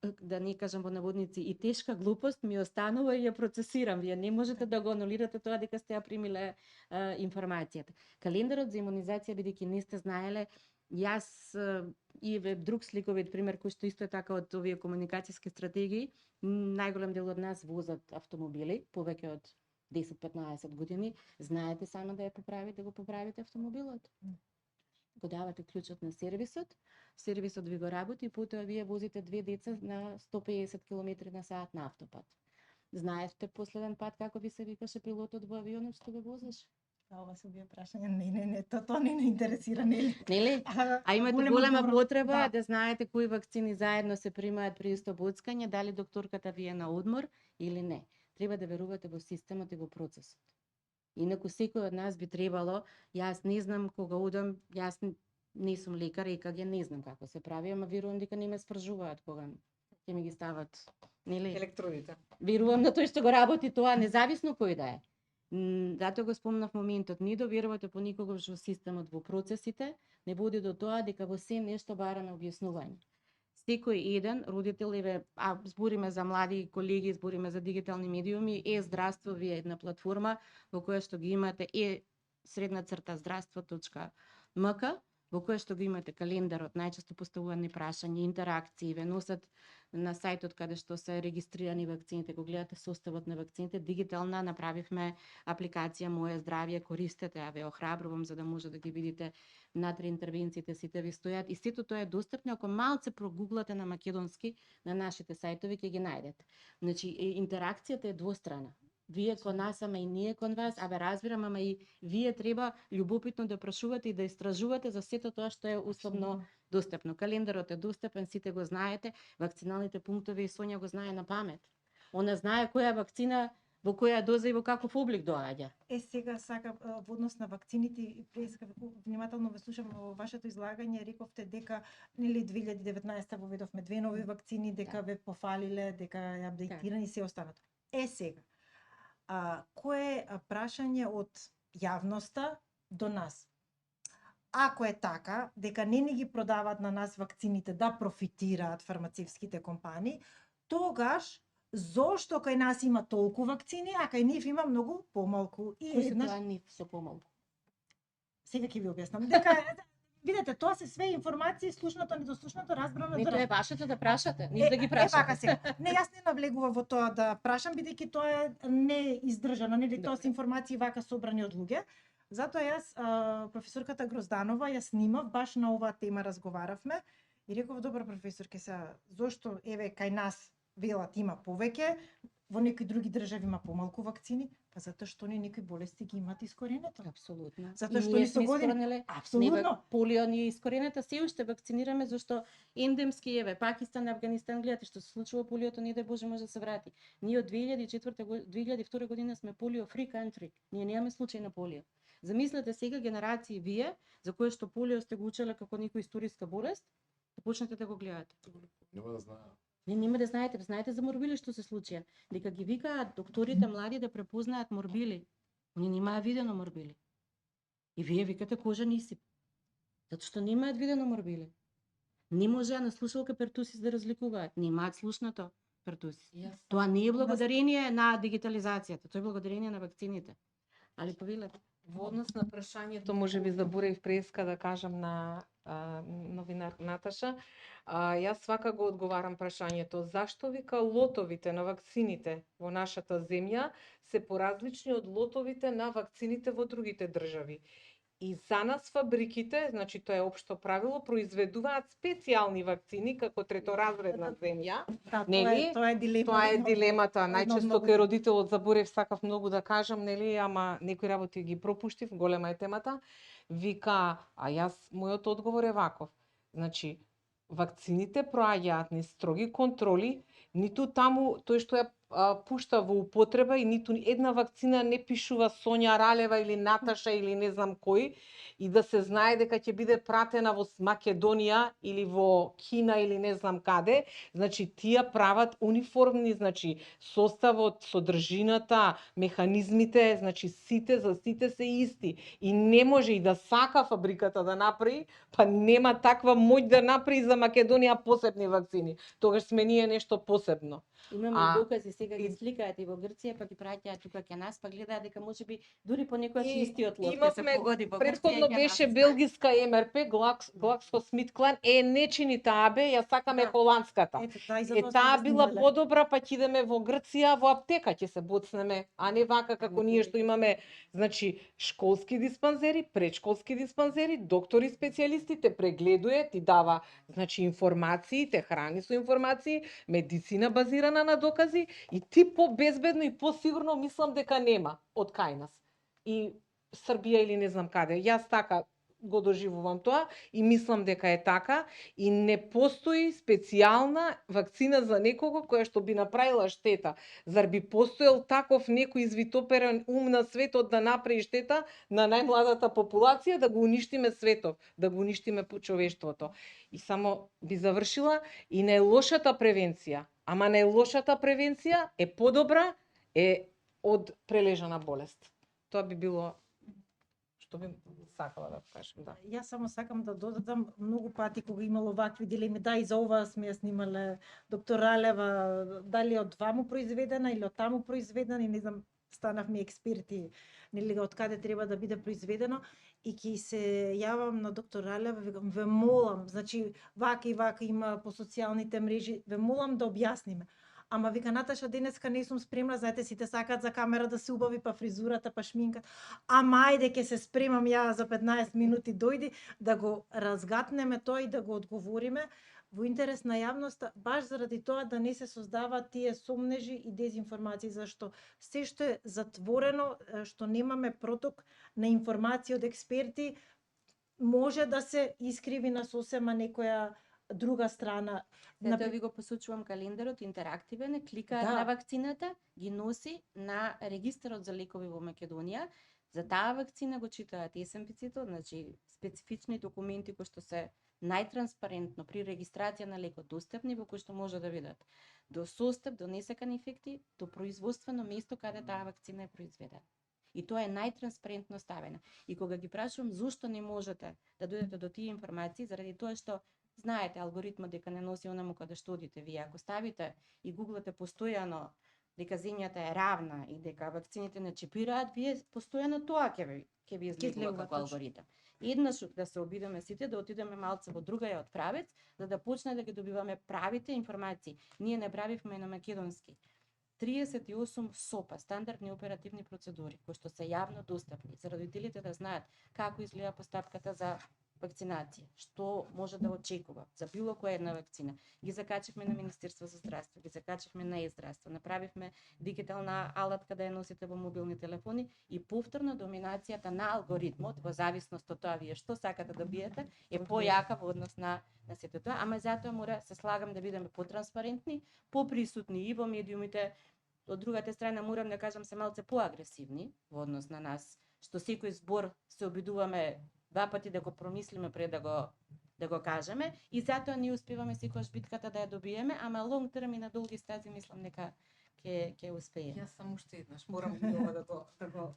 да не кажам во наводници, и тешка глупост ми останува и ја процесирам. Вие не можете да го анулирате тоа дека сте ја примиле информацијата. Календарот за имунизација, бидејќи не сте знаеле, јас и друг сликовит пример кој што исто е така од овие комуникацијски стратегии, најголем дел од нас возат автомобили, повеќе од 10-15 години, знаете само да го поправите автомобилот. Го давате клучот на сервисот ви го работи и потоа вие возите две деца на 150 км на саат на автопат. Знаевте последен пат како ви се викаше пилотот во авионот што го возеше? Ова се бие прашање, не, тоа не интересира, нели? Нели? А имате голема потреба да знаете кои вакцини заедно се примаат при исто боцкање, дали докторката ви е на одмор или не. Треба да верувате во системот и во процесот. Инаку секој од нас би требало, јас не знам кога одам, јас не сум лекар и кога не знам како се прави, ама верувам дека не ме спржуваат кога ќе ми ги стават, нели? Електродите. Верувам на тој што го работи тоа, независно кој да е. Затоа го спомнав моментот, не доверувате по никогаш во системот, во процесите, не води до тоа дека во се нешто бараме објаснување. Секој еден родител, збориме за млади колеги, збориме за дигитални медиуми, здравство ви е една платформа во која што ги имате здравство.mk, во која што го имате календарот, најчесто поставувани прашања, интеракции, ве носат на сајтот каде што се регистрирани вакцините, го гледате составот на вакцините, дигитална направивме апликација Моје здравје, користете ја, ве охрабрувам за да може да ги видите внатре интервенциите, сите ви стојат и сето тоа е достапно, ако малце прогуглате на македонски на нашите сајтови ќе ги најдете. Значи интеракцијата е двострана. Вие кон нас, ама и ние кон вас, разбирам, ама и вие треба љубопитно да прашувате и да истражувате за сето тоа што е условно достапно. Календарот е достапен, сите го знаете, вакциналните пунктови и Сонја го знае на памет. Она знае која вакцина во која доза и во каков облик доаѓа. Сега сака во однос на вакцините, преска внимателно ве слушам во вашето излагање, рековте дека нели 2019 воведовме 2 нови вакцини, дека ве пофалиле, дека е апдейтирани се останато. Сега кое е прашање од јавноста до нас? Ако е така, дека не ни ги продаваат на нас вакцините да профитираат фармацевските компании, тогаш зошто кај нас има толку вакцини, а кај нив има многу помалку? Кои се тоа нив со помалку? Сега ќе ви објаснам. Дека видете, тоа се све информации, слушното, недослушното, разбрано. Не, тоа е вашето да прашате, не да ги прашате. Вака сега. Не, јас не навлегувам во тоа да прашам, бидејќи тоа е неиздржано, нели тоа се информации вака собрани од луѓе. Затоа јас, професорката Грозданова, ја снимав, баш на оваа тема разговаравме и реков, добро професорке, сега, зошто еве кај нас велат има повеќе, во некои други држави има помалку вакцини? Па затоа што некои болести ги имат искоренето. Апсолутно. Затоа што ни со години. Апсолутно. Полио ни е искоренета, се уште вакцинираме зашто ендемски Пакистан, Афганистан, гледате што се случува полиото, не дај Боже може да се врати. Ние од 2002 година сме полио free country. Ние немаме случај на полио. Замислете сега генерации вие за кои што полио сте го учеле како некоја историска болест, да почнете да го гледате. Нема да знаат. Не, нема да знаете за морбили што се случија. Дека ги викаат докторите млади да препознаат морбили. Они немаа видено морбили. И вие викате кожен исип. Затоа што немаат видено морбили. Не можеа на слушалка пертусис да разликуваат. Немаат слушнато пертусис. Тоа не е благодарение на дигитализацијата, тоа е благодарение на вакцините. Али повелете. Во однос на прашањето, можеби заборев преска да кажам на новинар Наташа, јас свака го одговарам прашањето зашто вика лотовите на вакцините во нашата земја се поразлични од лотовите на вакцините во другите држави. И за нас фабриките, значи тоа е општо правило, произведуваат специјални вакцини како треторазредна земја. Нели? Тоа е дилемата. Најчесто кај родителот заборев, сакав многу да кажам, нели, ама некои работи ги пропуштив, голема е темата. Вика, јас мојот одговор е ваков. Значи, вакцините проаѓаат низ строги контроли, ниту таму тој што ја пушта во употреба и ниту една вакцина не пишува Сонја Ралева или Наташа или не знам кој и да се знае дека ќе биде пратена во Македонија или во Кина или не знам каде. Значи тие прават униформни, значи составот, содржината, механизмите, значи за сите се исти и не може и да сака фабриката да направи, па нема таква моќ да направи за Македонија посебни вакцини. Тогаш сме ние нешто посебно. Имаме докази, сега ги сликаат и во Грција, па ги праќаат тука кај нас, па гледаат дека можеби дури понекогаш истиот лот ќе се погоди во Грција. Претходно беше белгиска МРП, GlaxoSmithKline, не чини таа бе, ја сакаме холандската. Таа била подобра, па ќе идеме во Грција, во аптека ќе се боцнеме, а не вака како ние што имаме, значи, школски диспанзери, предшколски диспанзери, доктори специјалисти те прегледува, ти дава, значи, информации, те храни со информации, медицина базирана на докази и ти по-безбедно и по-сигурно мислам дека нема од кај нас. И Србија или не знам каде. Јас така го доживувам тоа и мислам дека е така и не постои специјална вакцина за некого која што би направила штета. Зар би постоел таков некој извитоперен ум на светот да направи штета на најмладата популација, да го уништиме светот, да го уништиме човештвото. И само би завршила и најлошата превенција. Ама најлошата превенција е подобра од прележана болест. Тоа би било што би сакала да кажам, да. Јас само сакам да додадам, многу пати кога имало вакви дилеми, да, и за ова сме ја снимале доктор Ралева, дали од ваму произведена или од таму произведена, и не знам, станавме експерти, нели, од каде треба да биде произведено, и ќе се јавам на доктор Ралева, викам, ве молам, значи, вака и вака има по социјалните мрежи, ве молам да објасниме. Ама вика, Наташа, денеска не сум спремна, знаете, сите сакаат за камера да се убави, па фризурата, па шминка. Ама ајде, ќе се спремам ја за 15 минути, дојди да го разгатнеме тоа и да го одговориме во интерес на јавноста, баш заради тоа да не се создаваат тие сомнежи и дезинформации, зашто се што е затворено, што немаме проток на информации од експерти, може да се искриви на сосема некоја друга страна. Зато ви го посочувам календарот, интерактивен, кликаат Да. на вакцината, ги носи на регистарот за лекови во Македонија. За таа вакцина го читаат СМПЦ-то, значи специфични документи кои што се најтранспарентно при регистрација на лекот достапни, во кои што може да видат до состав, до несакани ефекти, до производствено место каде таа вакцина е произведена. И тоа е најтранспарентно ставено. И кога ги прашувам зошто не можете да дојдете до тие информации, заради тоа што знаете алгоритмот дека не носи онаму каде што одите вие. Ако ставите и гуглате постојано дека земјата е равна и дека вакцините не чипираат, вие постојано тоа ќе ви излегува излегува, како точно. алгоритам. Еднаш да се обидеме сите да отидеме малце во другај од правец, за да почне да ги добиваме правите информации. Ние не правивме на македонски 38 СОПа, стандардни оперативни процедури, кои што се јавно достапни, за родителите да знаат како изгледа постапката за вакцинација, што може да очекува за било која една вакцина. Ги закачивме на Министерство за здравство, ги закачивме на Е-здравство, направивме дигитална алатка да ја носите во мобилни телефони и повторно доминацијата на алгоритмот, во зависност од тоа вие што сакате да добиете, е појака во однос на сето тоа, ама затоа мора, се слагам, да бидеме потранспарентни, поприсутни и во медиумите. Од другата страна морам да кажам се малце поагресивни во однос на нас, што секој збор се обидуваме два пати да го промислиме пред да го кажеме, и затоа ние успеваме секогаш битката да ја добиеме, ама long term и на долги стази мислам дека ќе успееме. Јас само уште еднаш морам ова да го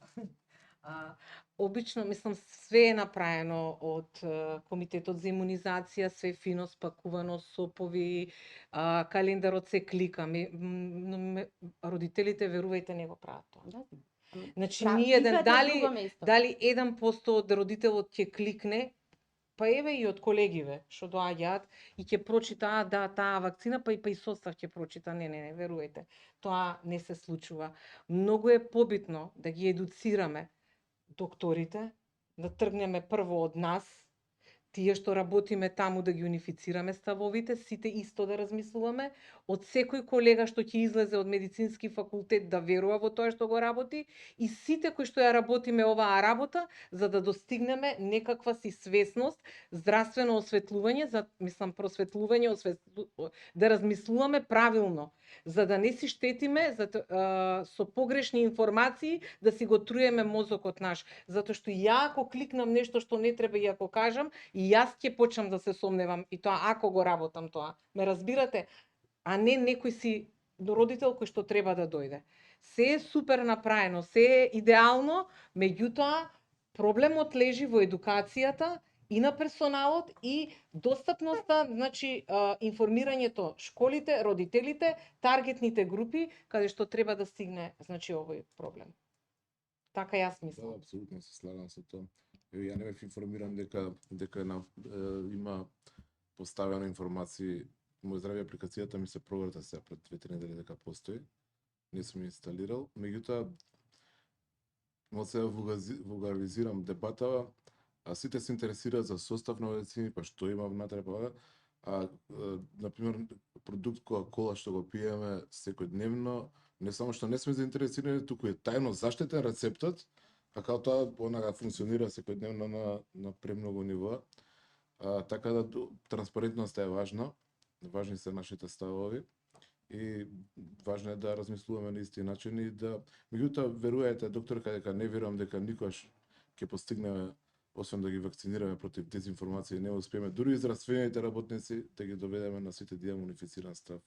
обично, мислам, све е направено од Комитетот за имунизација, све фино спакувано, сопови, календарот се клика. Родителите, верувајте, не го прават тоа. Значи, ние дали 1% од родителот ќе кликне, па еве и од колегиве што доаѓаат и ќе прочита, да, таа вакцина, па и состав ќе прочита. Не, верувајте, тоа не се случува. Многу е побитно да ги едуцираме докторите, да тргнеме прво од нас, тие што работиме таму да ги унифицираме ставовите, сите исто да размислуваме, од секој колега што ќе излезе од медицински факултет да верува во тоа што го работи, и сите кои што ја работиме оваа работа, за да достигнеме некаква си свесност, здравствено осветлување, просветлување, да размислуваме правилно, за да не си штетиме со погрешни информации, да си го труеме мозокот наш. Затоа што ја ако кликнам нешто што не треба и ако кажам, и јас ќе почнам да се сомневам, и тоа ако го работам тоа. Ме разбирате? А не некој си родител кој што треба да дојде. Се е супер направено, се е идеално, меѓутоа проблемот лежи во едукацијата и на персоналот и достапноста, значи информирањето школите, родителите, таргетните групи каде што треба да стигне, значи, овој проблем. Така јас мислам. Да, апсолутно се слагам со тоа. Ја не бев информиран дека има поставено информации. Мој здравје апликацијата ми се проверта сега пред 2-3 недели дека постои. Не сум инсталирал, меѓутоа може се вулгаризирам дебата, а сите се интересираат за состав на вакцини, па што има внатре, па например продукт Кока-Кола што го пиеме секојдневно, не само што не сме заинтересирани, туку е тајно заштитен рецептот, а као тоа онага функционира секојдневно на премногу нива. Така да транспарентноста е важна, важни се нашите ставови и важно е да размислуваме на исти начин и да, меѓутоа, верувајте, докторка, дека не верувам дека никош ќе постигнеме, освен да ги вакцинираме против дезинформација, не успееме дури и здравствените работници да ги доведеме на сите да имаме унифициран став.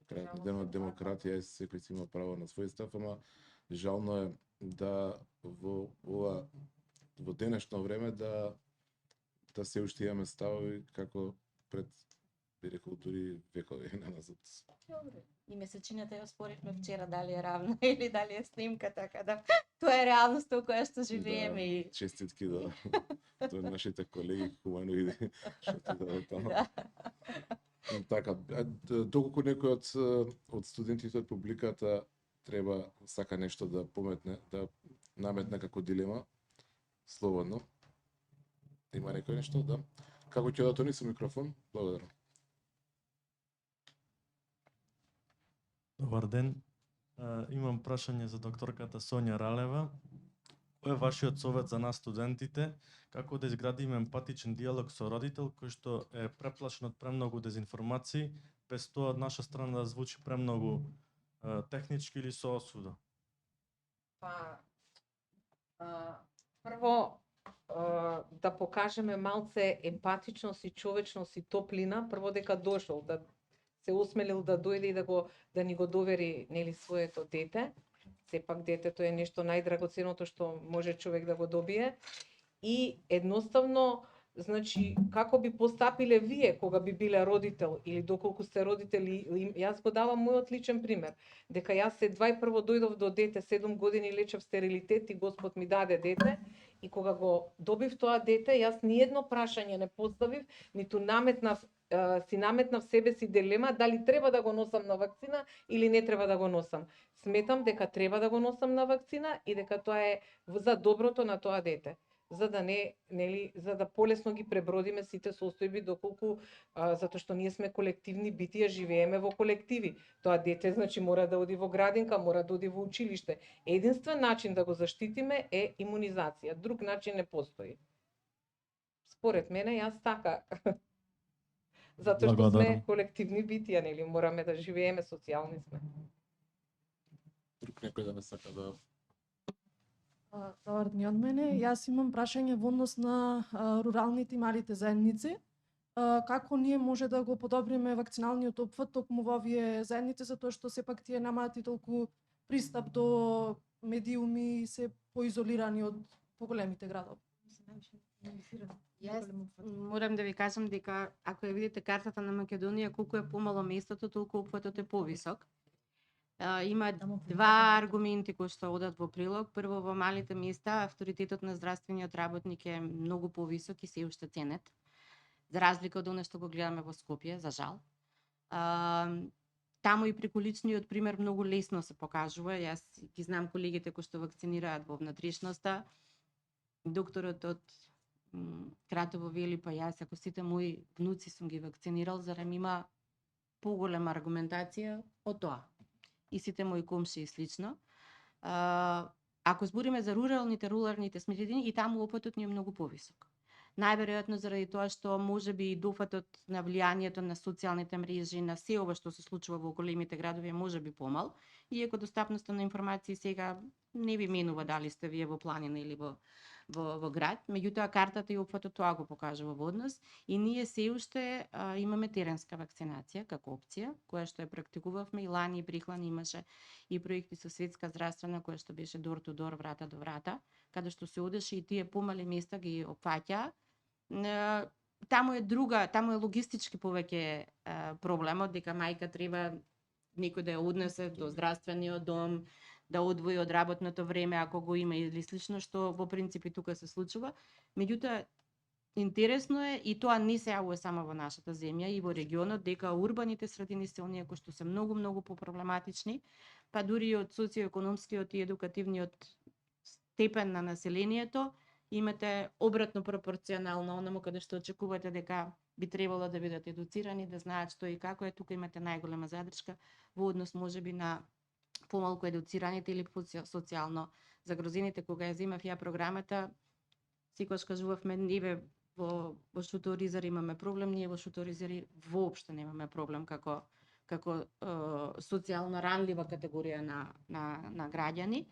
Крајот на денот демократија е, секој си има право на свој став, ама жално е да во денешно време да се уште имаме ставови како пред, би рекол, дури векови назад. И месечината ја споревме вчера дали е равна или дали е снимка, така да тоа е реалноста во која што живееме и честитки да тоа нашите колеги хуманоиди што ти дадат таму. да. Така, доколку некој од студентите од публиката треба сака нешто да пометне, да наметне како дилема, слободно. Има некој нешто, да? Како ќе да тони со микрофон? Благодарам. Добар ден. Имам прашање за докторката Сонја Ралева. Кој е вашиот совет за нас студентите? Како да изградиме емпатичен диалог со родител кој што е преплашен од премногу дезинформации, без тоа од наша страна да звучи премногу технички или со осуда? Прво, да покажеме малце емпатичност и човечност и топлина, прво дека дошол, да се осмелил да дојде и да ни го довери, нели, своето дете. Сепак детето е нешто најдрагоценото што може човек да го добие. И едноставно, значи, како би постапиле вие кога би биле родител или доколку сте родители, јас го давам мојот личен пример, дека јас се 21 дојдов до дете, 7 години лечев стерилитет и Господ ми даде дете, и кога го добив тоа дете, јас ниедно прашање не поставив, ниту си наметнав себе си дилема дали треба да го носам на вакцина или не треба да го носам. Сметам дека треба да го носам на вакцина и дека тоа е за доброто на тоа дете, за да не, нели, за да полесно ги пребродиме сите состојби, доколку затоа што ние сме колективни битија, живееме во колективи. Тоа дете, значи, мора да оди во градинка, мора да оди во училиште. Единствен начин да го заштитиме е имунизација. Друг начин не постои. Според мене, јас така. Затоа што сме колективни битија, нели, мораме да живееме, социјални сме. Друг некој да не сака да... Добар ден од мене. Јас имам прашање во однос на руралните и малите заедници. Како ние може да го подобриме вакциналниот опфат токму во овие заедници, затоа што сепак тие немаат и толку пристап до медиуми и се поизолирани од поголемите градови. Јас морам да ви кажам дека ако ја видите картата на Македонија, колку е помало местото, толку опфатот е повисок. Има два аргументи кои што одат во прилог. Прво, во малите места авторитетот на здравствениот работник е многу повисок и се уште ценет, за разлика од она што го гледаме во Скопје, за жал. Таму и преку личниот пример многу лесно се покажува. Јас ги знам колегите кои што вакцинираат во внатрешноста. Докторот од Кратово вели, па јас ако сите мои внуци сум ги вакцинирал, зарем има поголема аргументација од тоа. И сите мои комши и слично. Ако збориме за руралните средини, и таму опатот ни е многу повисок. Најверојатно заради тоа што можеби и дофатот на влијанието на социјалните мрежи, на се ова што се случува во големите градови е можеби помал, иако достапноста на информации сега не ви менува дали сте вие во планина или во град, меѓутоа картата и опфатот тоа го покажува во однос и ние се уште имаме теренска вакцинација како опција, која што ја практикувавме и лани и преклани имаше и проекти со Светска здравствена која што беше door to door, врата до врата, каде што се одеше и тие помали места ги опфаќа. Таму е логистички повеќе проблемот, дека мајка треба некој да ја однесе до здравствениот дом, да одвои од работното време ако го има или слично, што во принципи тука се случува. Меѓутоа, интересно е и тоа не се јавува само во нашата земја и во регионот, дека урбаните средини се оние кои што се многу проблематични, па дури и од социоекономскиот и едукативниот степен на населението, имате обратно пропорционално онаму каде што очекувате дека би требало да бидат едуцирани, да знаат што и како е, тука имате најголема задршка во однос можеби на помалку едуцираните или социјално загрозените. Кога ја земав ја програмата, секогаш кажувавме, ние во Шуторизар имаме проблем, ние во Шуторизари воопшто немаме проблем како социјално ранлива категорија на граѓани.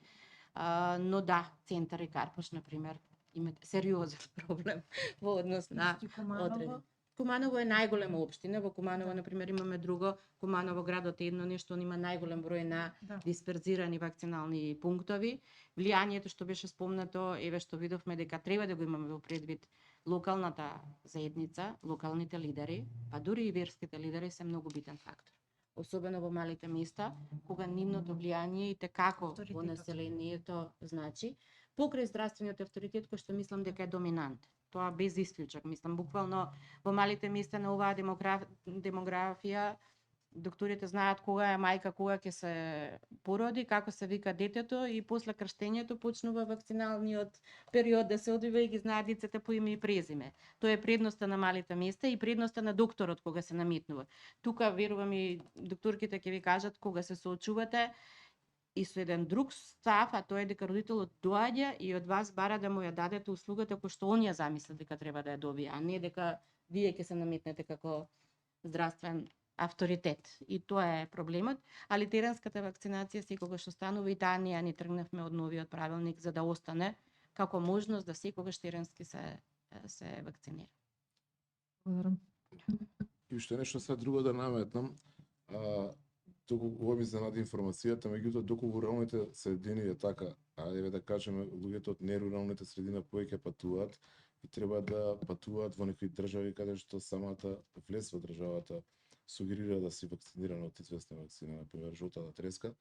Но да, Центар и Карпош, например, имате сериозен проблем во однос на одреден. Куманово е најголема општина, во Куманово на пример имаме друго, Куманово градот е едно нешто, он има најголем број на дисперзирани вакцинални пунктови. Влијанието што беше спомнато, еве што видовме дека треба да го имаме во предвид локалната заедница, локалните лидери, па дури и верските лидери се многу битен фактор. Особено во малите места, кога нивното влијание и како во населението значи, покрај здравствениот авторитет кој што мислам дека е доминант. Тоа без исклучок, мислам буквално во малите места на оваа демографија докторите знаат кога е мајка, кога ќе се породи, како се вика детето и после крштењето почнува вакциналниот период да се одвива и ги знаат децата по име и презиме. Тоа е предноста на малите места и предноста на докторот кога се наметнува. Тука верувам и докторките ќе ви кажат кога се соочувате и со еден друг став, а тоа е дека родителот доаѓа и од вас бара да му ја дадете услугата кој што он ја замисля дека треба да ја добие, а не дека вие ќе се наметнете како здравствен авторитет. И тоа е проблемот, али теренската вакцинација секогаш останува и таа ние ни тргнавме од новиот правилник за да остане како можност да секогаш теренски се вакцинира. Благодарам. И уште нешто сега друго да наметнам, толку ова ми изненади информацијата, меѓутоа доколку руралните средини е така, а еве да кажеме луѓето од неруралните средини повеќе патуваат и треба да патуваат во некои држави каде што самата влез во државата сугерира да си вакциниран од известна вакцина, например жолтата треска.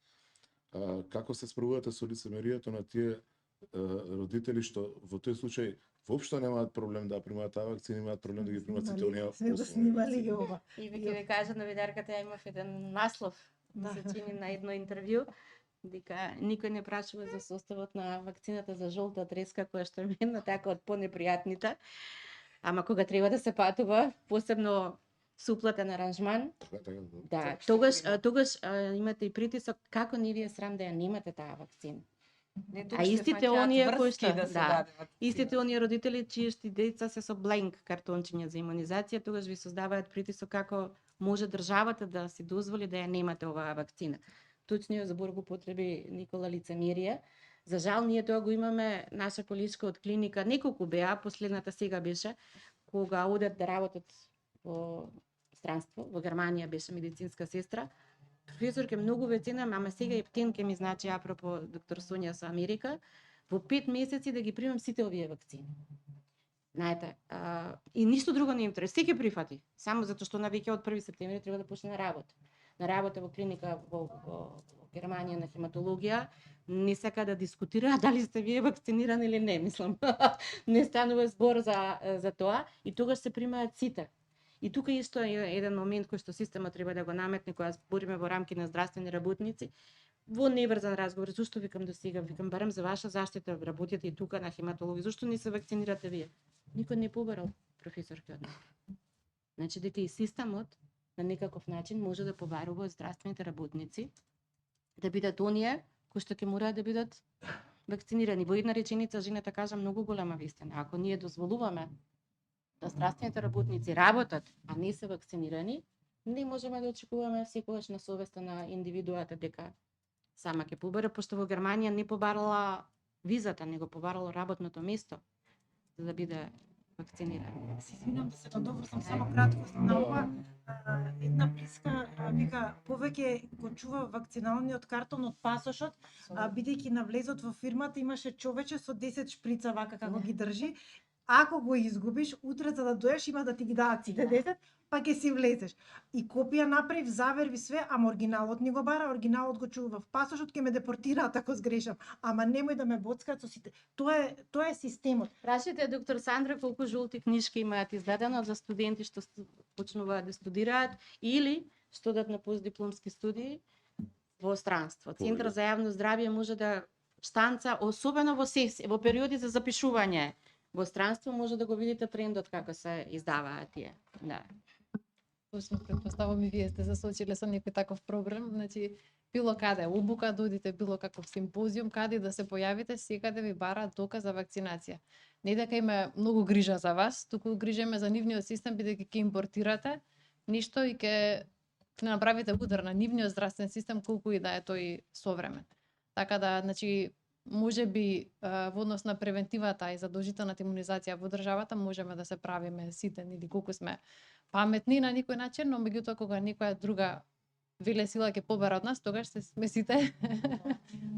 Како се справувате со лицемерието на тие родители што во тој случај воопшто немаат проблем да примаат таа вакцина, имаат проблем да ги примаат сите оние. Сме го снимали и ова. И ќе ви кажа новинарката, ја имав еден наслов, се чини на едно интервју, дека никој не прашува за составот на вакцината за жолта треска, која што е една така од понепријатните. Ама кога треба да се патува, посебно суплатен аранжман. Да, тогаш имате и притисок како не ви е срам да ја немате таа вакцина. А истите оние кои што истите оние родители чији деца се со бленк картончиња за имунизација, тогаш ви создаваат притисок како може државата да си дозволи да ја немате оваа вакцина. Точниот збор го потреби Никола лицемерие. За жал ние тоа го имаме наша колешка од клиника, неколку беа, последната сега беше кога одат да работат во странство, во Германија беше медицинска сестра. Професорке многу ве ценам, ама сега и птен ке ми значи апропо доктор Сонја со Америка, во 5 месеци да ги примам сите овие вакцини. Знаете, и ништо друго не им треба, се ќе прифати, само затоа што на веќе од 1 септември треба да почне на работа. На работа во клиника во Германија на хематологија, не сака да дискутира дали сте вие вакцинирани или не, мислам. Не станува збор за тоа и тогаш се примаат сите. И тука исто е еден момент кој што системот треба да го наметне кога збориме во рамки на здравствени работници. Во неврзан разговор, зашто викам до сега, викам барем за ваша заштита, работите и тука на хематологија, зашто не се вакцинирате вие? Никој не побарал професорки од нас. Значи дека и системот на некаков начин може да побарува од здравствените работници да бидат оние кои што ќе мораат да бидат вакцинирани. Во една реченица жената кажа многу голема вистина. Ако ние дозволуваме да здравствените работници работат, а не се вакцинирани, не можеме да очекуваме секогаш на совеста на индивидуата дека сама ќе побара, пошто во Германија не побарала визата, него побарало работното место за да биде вакциниран. Се извинам да се надоврзам само кратко на ова. Една блиска вика повеќе го чува вакциналниот картон од пасошот, бидејќи на влезот во фирмата имаше човече со 10 шприца вака како ги држи. Ако го изгубиш, утре за да доеш има да ти ги дадат сите 10, па ќе си влезеш. И копија направив, заверви све, ама оригиналот не го бара, оригиналот го чува в пасошот, ќе ме депортираат ако сгрешам. Ама немој да ме боцкаат со сите. Тоа е системот. Прашајте доктор Сандра колку жолти книжки имаат издадено за студенти што почнуваат да студираат или што одат на постдипломски студии во странство. Центар за јавно здравје може да штанца, особено во периоди за запишување. Во странство може да го видите трендот како се издаваат тие. Да. Точно претпоставувам и вие сте се соочиле со некој таков програм, значи било каде обука, дојдите било каков симпозиум, каде да се појавите, секаде ви бараат доказ за вакцинација. Не дека има многу грижа за вас, туку грижеме за нивниот систем бидејќи ќе импортирате ништо и ќе направите удар на нивниот здравствен систем колку и да е тој современ. Така да, значи можеби во однос на превентивата и задолжителната имунизација во државата можеме да се правиме ситен или колку сме паметни на некој начин, но меѓутоа кога некоја друга велесила ќе побара од нас, тогаш сме сите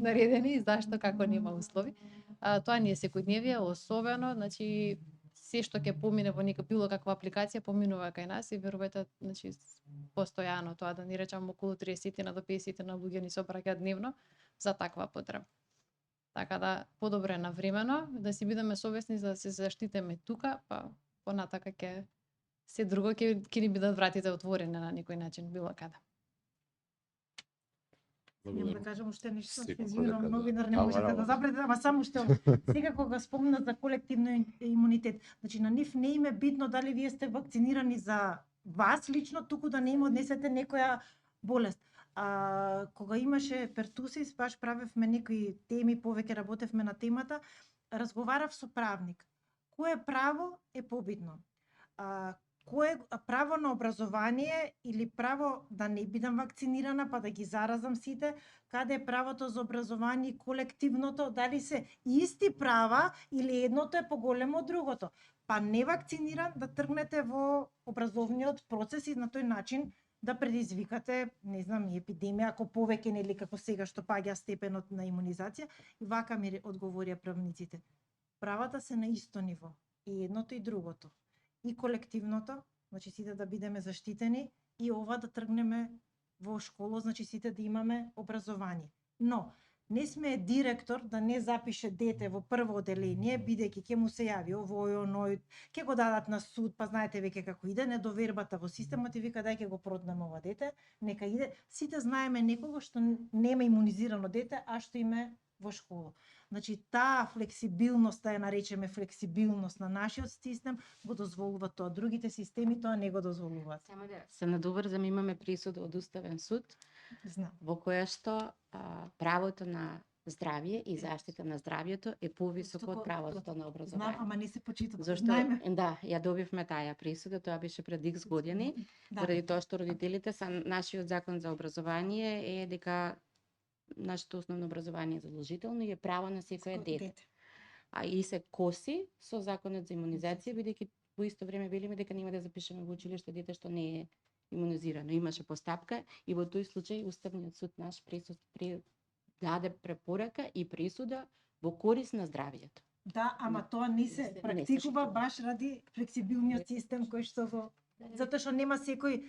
наредени зашто како нема услови. Тоа ни е секојдневие, особено, значи се што ќе помине во нека било каква апликација поминува кај нас и верувајте, значи постојано тоа да ни речам околу 30 до 50 на луѓе ни се обраќаат дневно за таква потреба. Така да подобре навремено да си бидеме совесни за да се заштитиме тука, па понатака ќе се друго ќе ни бидат вратите отворени на некој начин било каде. Нема да кажам уште нешто, Секако извинувам, дека да. новинар не можете да запретите, ама само уште сега кога спомна за колективно имунитет, значи на нив не им е битно дали вие сте вакцинирани за вас лично, туку да не им однесете некоја болест. Кога имаше пертусис, баш правевме некои теми, повеќе работевме на темата, разговарав со правник. Кое право е побитно? Кое право на образование или право да не бидам вакцинирана па да ги заразам сите, каде е правото за образование и колективното, дали се исти права или едното е поголемо од другото. Па не вакциниран да тргнете во образовниот процес и на тој начин да предизвикате, не знам, епидемија, ако повеќе нели како сега што паѓа степенот на имунизација, и вака ми одговорија правниците. Правата се на исто ниво, и едното и другото. И колективното, значи сите да бидеме заштитени, и ова да тргнеме во школа, значи сите да имаме образование. Но не сме директор да не запише дете во прво оделение, бидејќи ќе му се јави овој, оној, ќе го дадат на суд, па знаете веќе како иде, недовербата во системот и вика дај ќе го проднеме ова дете, нека иде. Сите знаеме некого што нема имунизирано дете, а што име во школа. Значи, таа флексибилност, да ја наречеме флексибилност на нашиот систем, го дозволува тоа. Другите системи тоа не го дозволуваат. Само да се надоврзам, имаме присуда од Уставен суд, во која што правото на здравје и заштита на здравјето е повисоко од правото на образование. Знам, ама не се почитува. Зошто, да, ја добивме таа присуда, тоа беше пред X години, поради тоа што родителите са, нашиот закон за образование е дека нашето основно образование е задолжително и е право на секое дете. А и се коси со законот за имунизација, бидејќи во исто време велиме дека нема да запишеме во училиште дете што не е имунизирано. Имаше постапка и во тој случај Уставниот суд наш даде препорака и присуда во корис на здравјето. Да, ама тоа не се практикува баш ради флексибилниот систем кој што го затоа што нема секој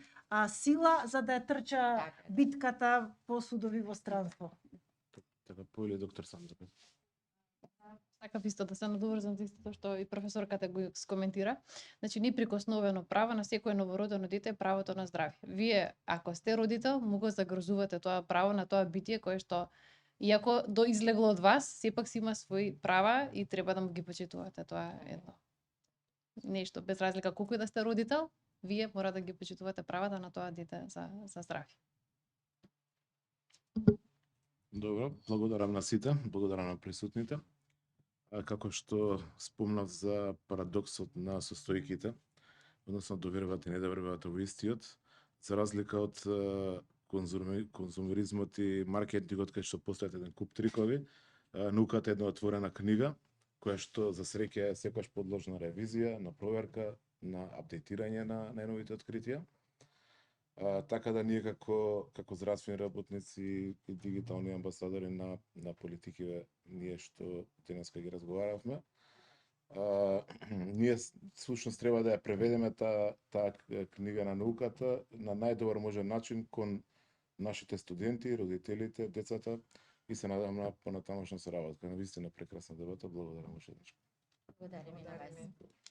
сила за да ја трча битката по судови во странство. Така поили доктор Сандра. Сакав исто да се надоврзам за истото што и професорката го скоментира. Значи, неприкосновено право на секој новородено дете е правото на здравје. Вие, ако сте родител, му го загрозувате тоа право на тоа битие кое што, иако излегло од вас, сепак си има своји права и треба да му ги почитувате. Тоа е едно нешто, без разлика колку и да сте родител, вие мора да ги почитувате правата на тоа дете за здравје. Добро, благодарам на сите, благодарам на присутните. Како што спомнав за парадоксот на состојките, односно доверувате и не доверувате во истиот, за разлика од конзумеризмот и маркетингот кај што постојат еден куп трикови, науката е една отворена книга, која што за среќа е секогаш подложна ревизија, на проверка, на апдейтирање на најновите откритија. Така да ние како здравствени работници и дигитални амбасадори на политикиве, ние што денеска ги разговаравме, ние всушност треба да ја преведеме таа книга на науката на најдобар можен начин кон нашите студенти, родителите, децата и се надевам на понатамошна соработка. Навистина прекрасна дебата, благодарам уште еднаш. Благодарам и на вас.